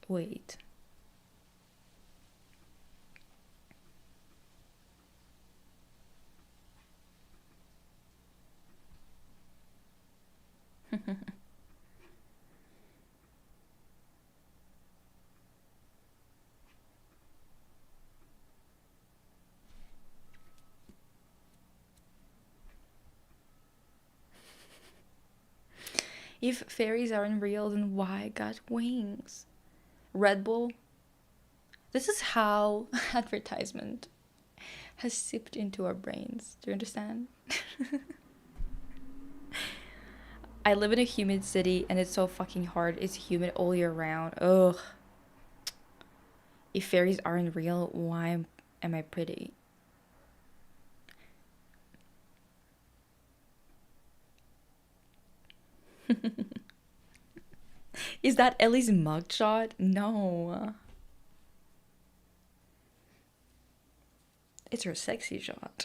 wait. If fairies aren't real, then why I got wings? Red Bull? This is how advertisement has seeped into our brains. Do you understand? I live in a humid city and it's so fucking hard. It's humid all year round. Ugh. If fairies aren't real, why am I pretty? Is that Ellie's mugshot? No. It's her sexy shot.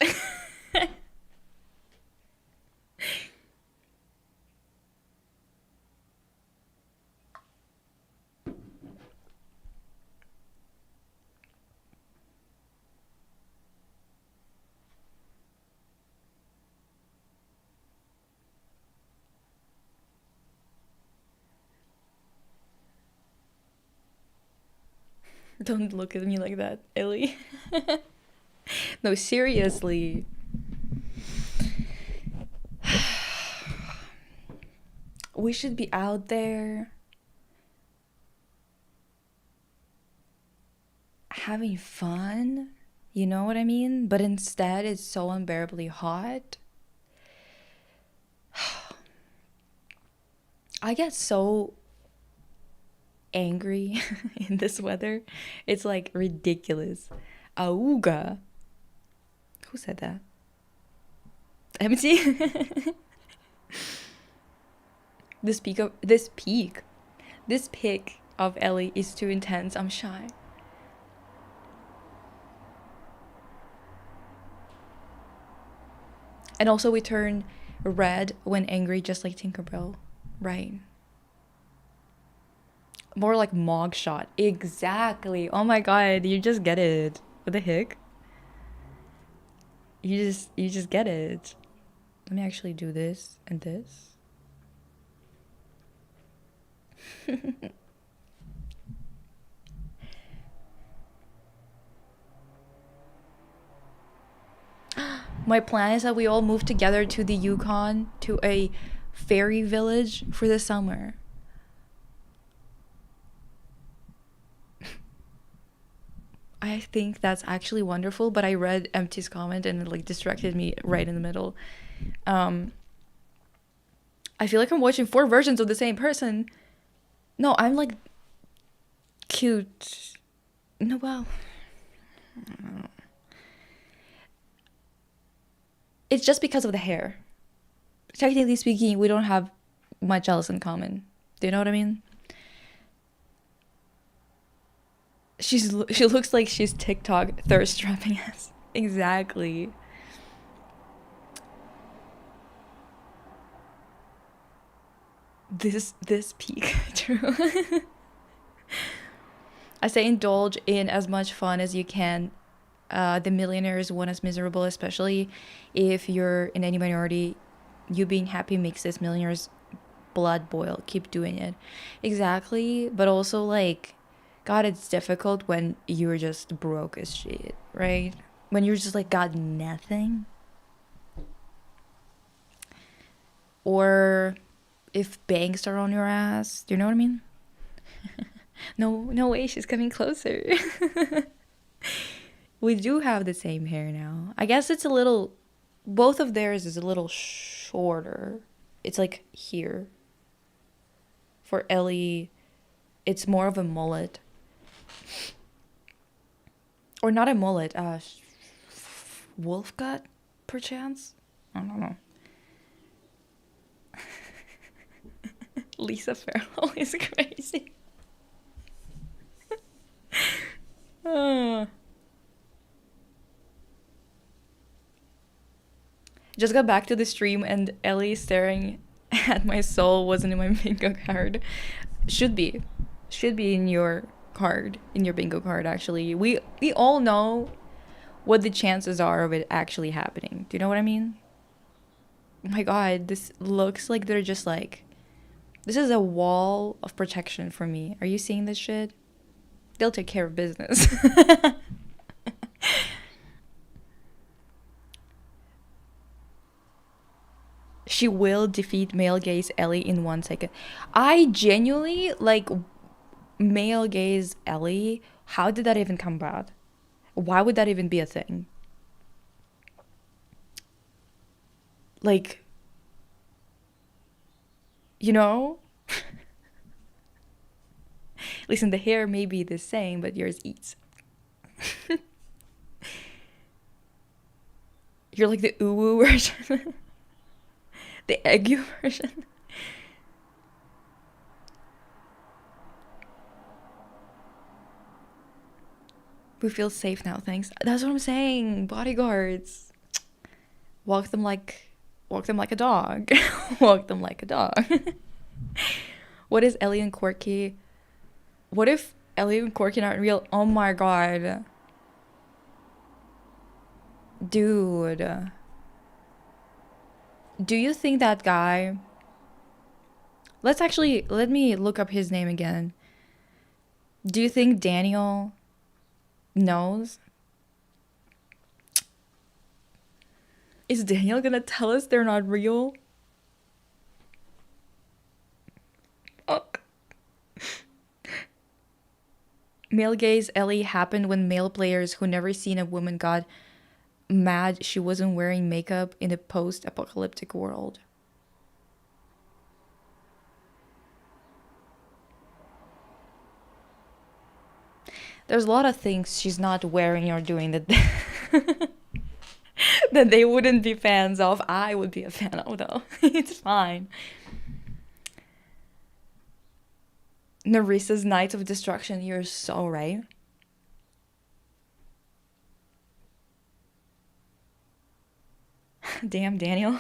Don't look at me like that, Ellie. No, seriously. We should be out there having fun. You know what I mean? But instead, it's so unbearably hot. I get so angry in this weather. It's like ridiculous. Auga. Who said that? Empty. This pic of Ellie is too intense. I'm shy. And also we turn red when angry, just like Tinkerbell. Right. More like Mog shot. Exactly. Oh my god, you just get it. What the heck? You just get it. Let me actually do this and this. My plan is that we all move together to the Yukon, to a fairy village for the summer. I think that's actually wonderful, but I read Empty's comment and it like distracted me right in the middle. I feel like I'm watching 4 versions of the same person. No, I'm like cute. No, well, it's just because of the hair. Technically speaking, we don't have much else in common. Do you know what I mean? She looks like she's TikTok thirst trapping us. Exactly. This peak. True. I say indulge in as much fun as you can. The millionaire is one as miserable, especially if you're in any minority. You being happy makes this millionaire's blood boil. Keep doing it. Exactly. But also like, God, it's difficult when you're just broke as shit, right? When you're just like got nothing. Or if banks are on your ass. Do you know what I mean? No way, she's coming closer. We do have the same hair now. I guess it's a little, both of theirs is a little shorter. It's like here. For Ellie, it's more of a mullet. Or not a mullet, wolf cut, perchance? I don't know. Lisa Farrell is crazy. Uh. Just got back to the stream and Ellie staring at my soul wasn't in my bingo card. Should be. Should be in your card. In your bingo card, actually. We all know what the chances are of it actually happening. Do you know what I mean? Oh my god, this looks like they're just like... This is a wall of protection for me. Are you seeing this shit? They'll take care of business. She will defeat male gaze Ellie in 1 second. I genuinely like male gaze Ellie. How did that even come about? Why would that even be a thing? Like, you know? Listen, the hair may be the same, but yours eats. You're like the uwu version. The eggu version. We feel safe now, thanks. That's what I'm saying. Bodyguards. Walk them like a dog. Walk them like a dog. What is Ellie and Corky? What if Ellie and Corky aren't real? Oh my god. Dude. Do you think that guy... let me look up his name again. Do you think Daniel knows? Is Daniel gonna tell us they're not real? Oh. Male gaze Ellie happened when male players who never seen a woman got mad she wasn't wearing makeup in a post-apocalyptic world. There's a lot of things she's not wearing or doing that that they wouldn't be fans of. I would be a fan of, though. It's fine. Narissa's Night of Destruction. You're so right. Damn, Daniel.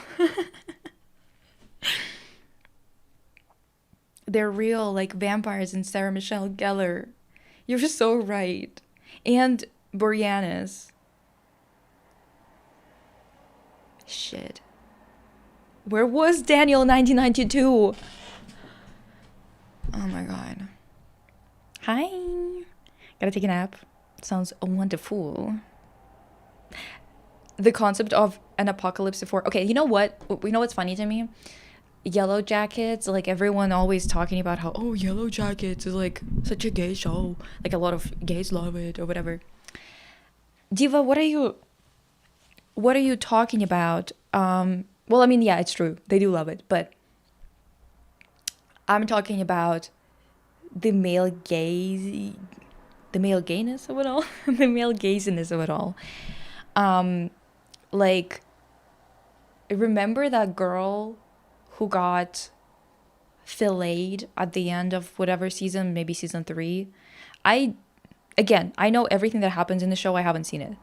They're real, like vampires in Sarah Michelle Gellar. You're just so right. And Boreanaz. Shit. Where was Daniel in 1992? Oh my god. Hi. Gotta take a nap. Sounds wonderful. The concept of an apocalypse before... Okay, you know what? You know what's funny to me? Yellow Jackets, like everyone always talking about how, oh, Yellow Jackets is like such a gay show. Like a lot of gays love it or whatever. Diva, what are you talking about? Well, I mean, yeah, it's true. They do love it, but I'm talking about the male gaze, the male gayness of it all, the male gaziness of it all. Like, remember that girl who got filleted at the end of whatever season, maybe season 3? I know everything that happens in the show. I haven't seen it.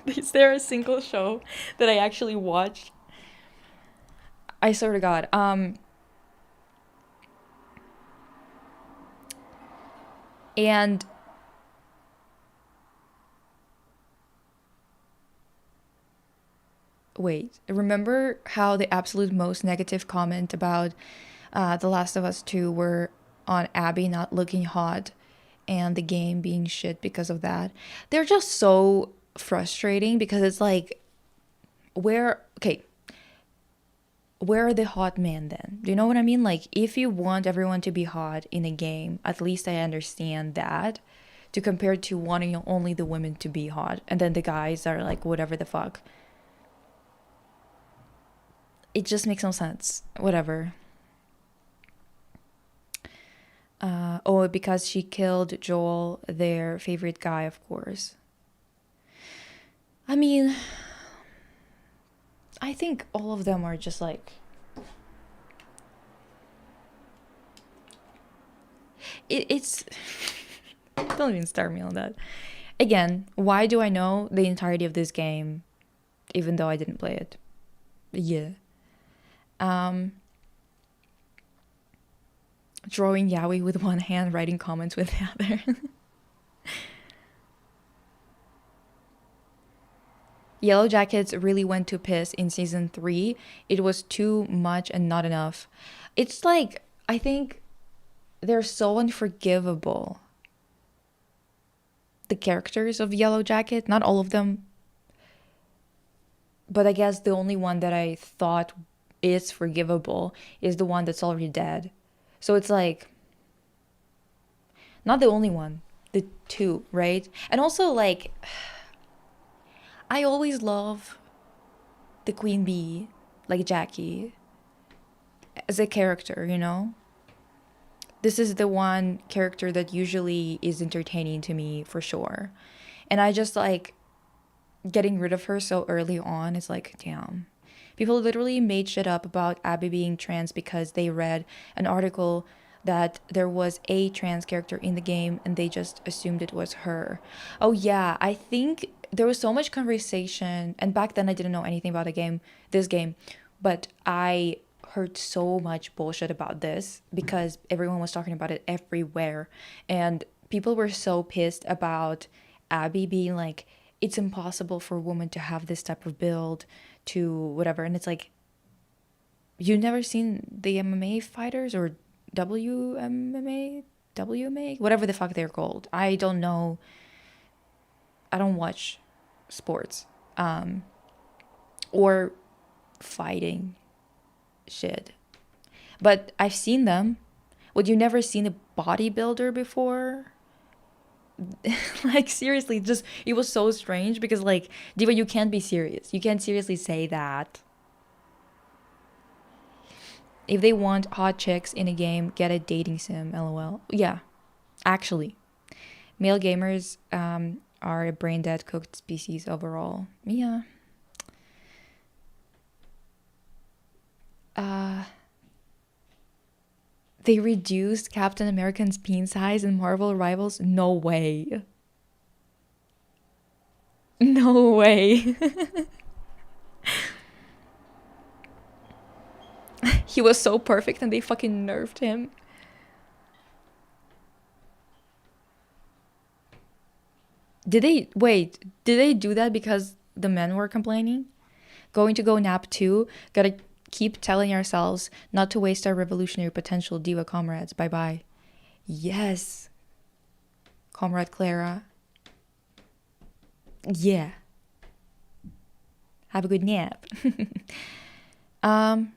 Is there a single show that I actually watched? I swear to God. And wait, remember how the absolute most negative comment about The Last of Us 2 were on Abby not looking hot and the game being shit because of that? They're just so frustrating because it's like, where are the hot men then? Do you know what I mean? Like, if you want everyone to be hot in a game, at least I understand that, to compare to wanting only the women to be hot and then the guys are like whatever the fuck. It just makes no sense. Whatever. Oh, because she killed Joel, their favorite guy, of course. I mean, I think all of them are just like it's don't even start me on that. Again, why do I know the entirety of this game even though I didn't play it? Yeah. Drawing yaoi with one hand, writing comments with the other. Yellow Jackets really went to piss in season 3. It was too much and not enough. It's like, I think they're so unforgivable. The characters of Yellow Jacket, not all of them, but I guess the only one that I thought is forgivable is the one that's already dead. So it's like, not the only one, the two, right? And also, like, I always love the Queen Bee, like Jackie, as a character, you know? This is the one character that usually is entertaining to me for sure. And I just like getting rid of her so early on. It's like, damn. People literally made shit up about Abby being trans because they read an article that there was a trans character in the game and they just assumed it was her. Oh yeah, I think there was so much conversation, and back then I didn't know anything about this game, but I heard so much bullshit about this because everyone was talking about it everywhere, and people were so pissed about Abby being like, it's impossible for a woman to have this type of build to whatever. And it's like, you never seen the MMA fighters or WMA, whatever the fuck they're called. I don't know. I don't watch sports or fighting shit, but I've seen them. Would you never seen a bodybuilder before? Like seriously, just it was so strange because like, Diva, you can't be serious. You can't seriously say that. If they want hot chicks in a game, get a dating sim, lol. Yeah, actually, male gamers are a brain dead cooked species overall. Yeah. They reduced Captain America's peen size in Marvel Rivals? No way. No way. He was so perfect and they fucking nerfed him. Did they do that because the men were complaining? Going to go nap too? Gotta keep telling ourselves not to waste our revolutionary potential, diva comrades. Bye bye. Yes. Comrade Clara. Yeah. Have a good nap. I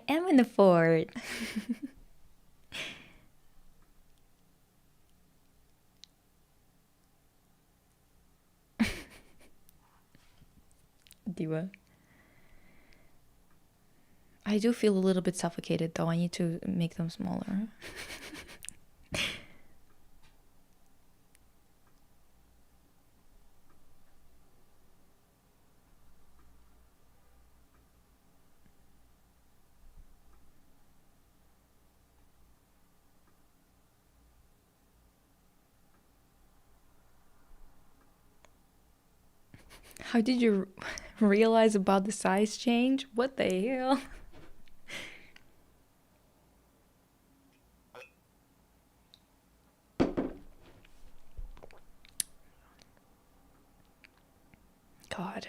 am in the fort. Diva. I do feel a little bit suffocated though. I need to make them smaller. How did you realize about the size change? What the hell? God.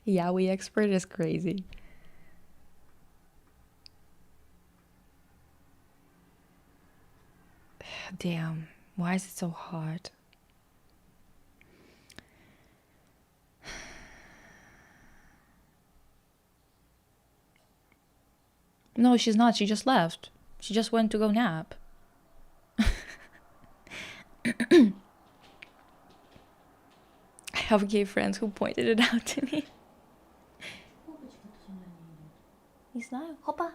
Yaoi expert is crazy. Damn, why is it so hot? No, she's not. She just left. She just went to go nap. have gay friends who pointed it out to me. Не знаю. Хопа.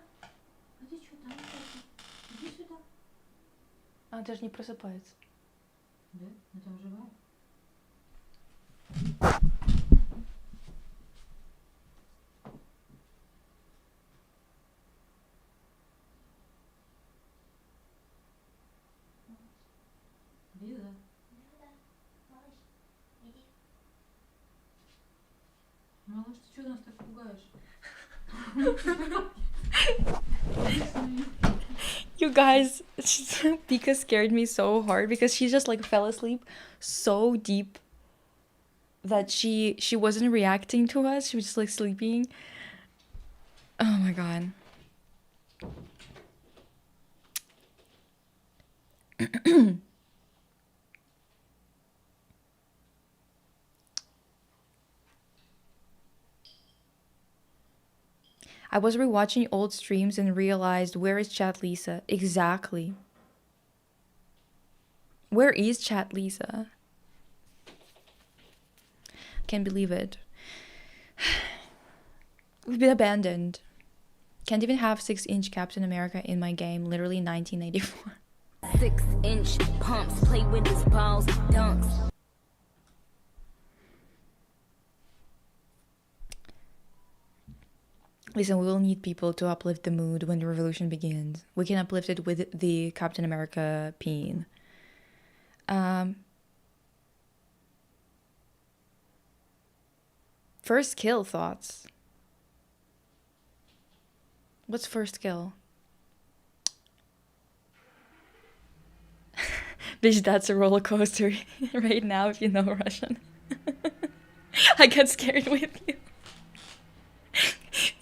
А, даже не просыпается. Да? Она там живая? Лиза? Малыш, ты что нас так пугаешь? You guys, Pika scared me so hard because she just like fell asleep so deep that she wasn't reacting to us. She was just like sleeping. Oh my god. I was rewatching old streams and realized, where is Chat Lisa? Exactly. Where is Chat Lisa? Can't believe it. We've been abandoned. Can't even have 6-inch Captain America in my game. Literally 1984. 6-inch pumps, play with his balls, dunks. Listen, we will need people to uplift the mood when the revolution begins. We can uplift it with the Captain America peen. First kill thoughts. What's first kill? Bitch, that's a roller coaster right now if you know Russian. I got scared with you.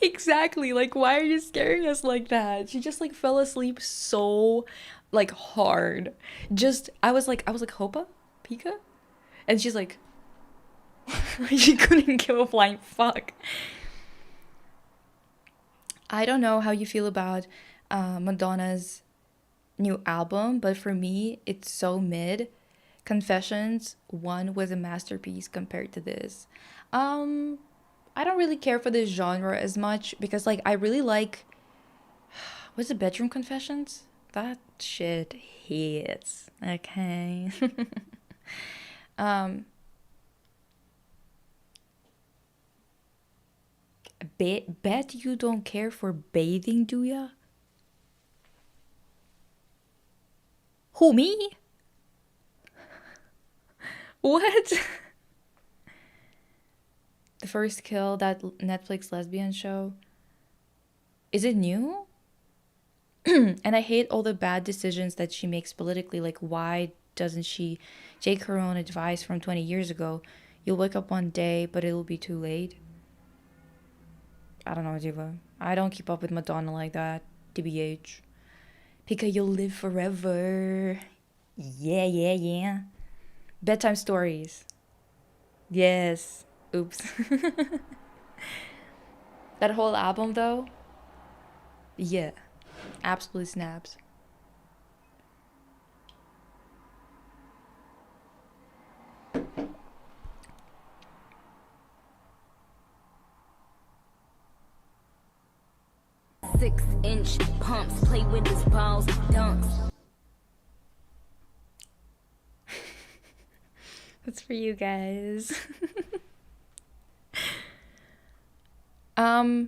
Exactly, like why are you scaring us like that? She just like fell asleep so like hard. I was like Hopa? Pika? And she's like she couldn't give a flying fuck. I don't know how you feel about Madonna's new album, but for me it's so mid. Confessions 1 was a masterpiece compared to this. I don't really care for this genre as much because like I really like what's the Bedroom Confessions? That shit hits. Okay. Bet you don't care for bathing, do ya? Who, me? What? The First Kill, that Netflix lesbian show. Is it new? And I hate all the bad decisions that she makes politically. Like, why doesn't she take her own advice from 20 years ago? You'll wake up one day, but it'll be too late. I don't know, Diva. I don't keep up with Madonna like that. TBH. Pika, you'll live forever. Yeah, yeah, yeah. Bedtime stories. Yes. Oops. That whole album, though? Yeah. Absolutely snaps. Six-inch pumps, play with his balls, dunks. That's for you guys. I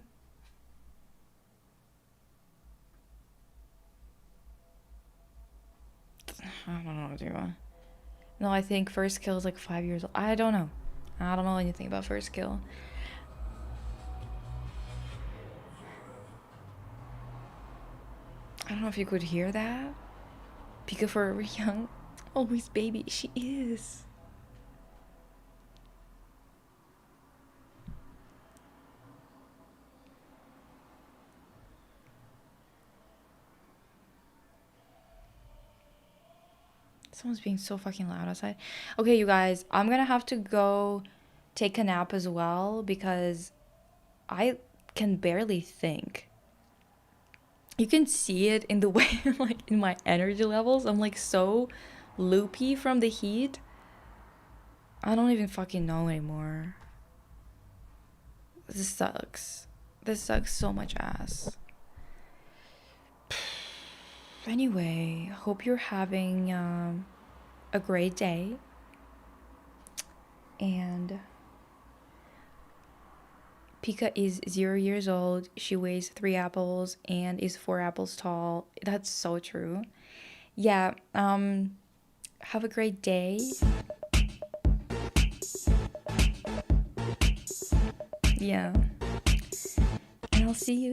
don't know, Diva. No, I think First Kill is like 5 years old. I don't know. I don't know anything about First Kill. I don't know if you could hear that. Pika Forever Young. Always baby. She is. Someone's being so fucking loud outside. Okay, you guys, I'm gonna have to go take a nap as well because I can barely think. You can see it in the way, like, in my energy levels. I'm like so loopy from the heat. I don't even fucking know anymore. This sucks. This sucks so much ass. Anyway, hope you're having a great day. And Pika is 0 years old. She weighs 3 apples and is 4 apples tall. That's so true. Yeah, have a great day. Yeah. And I'll see you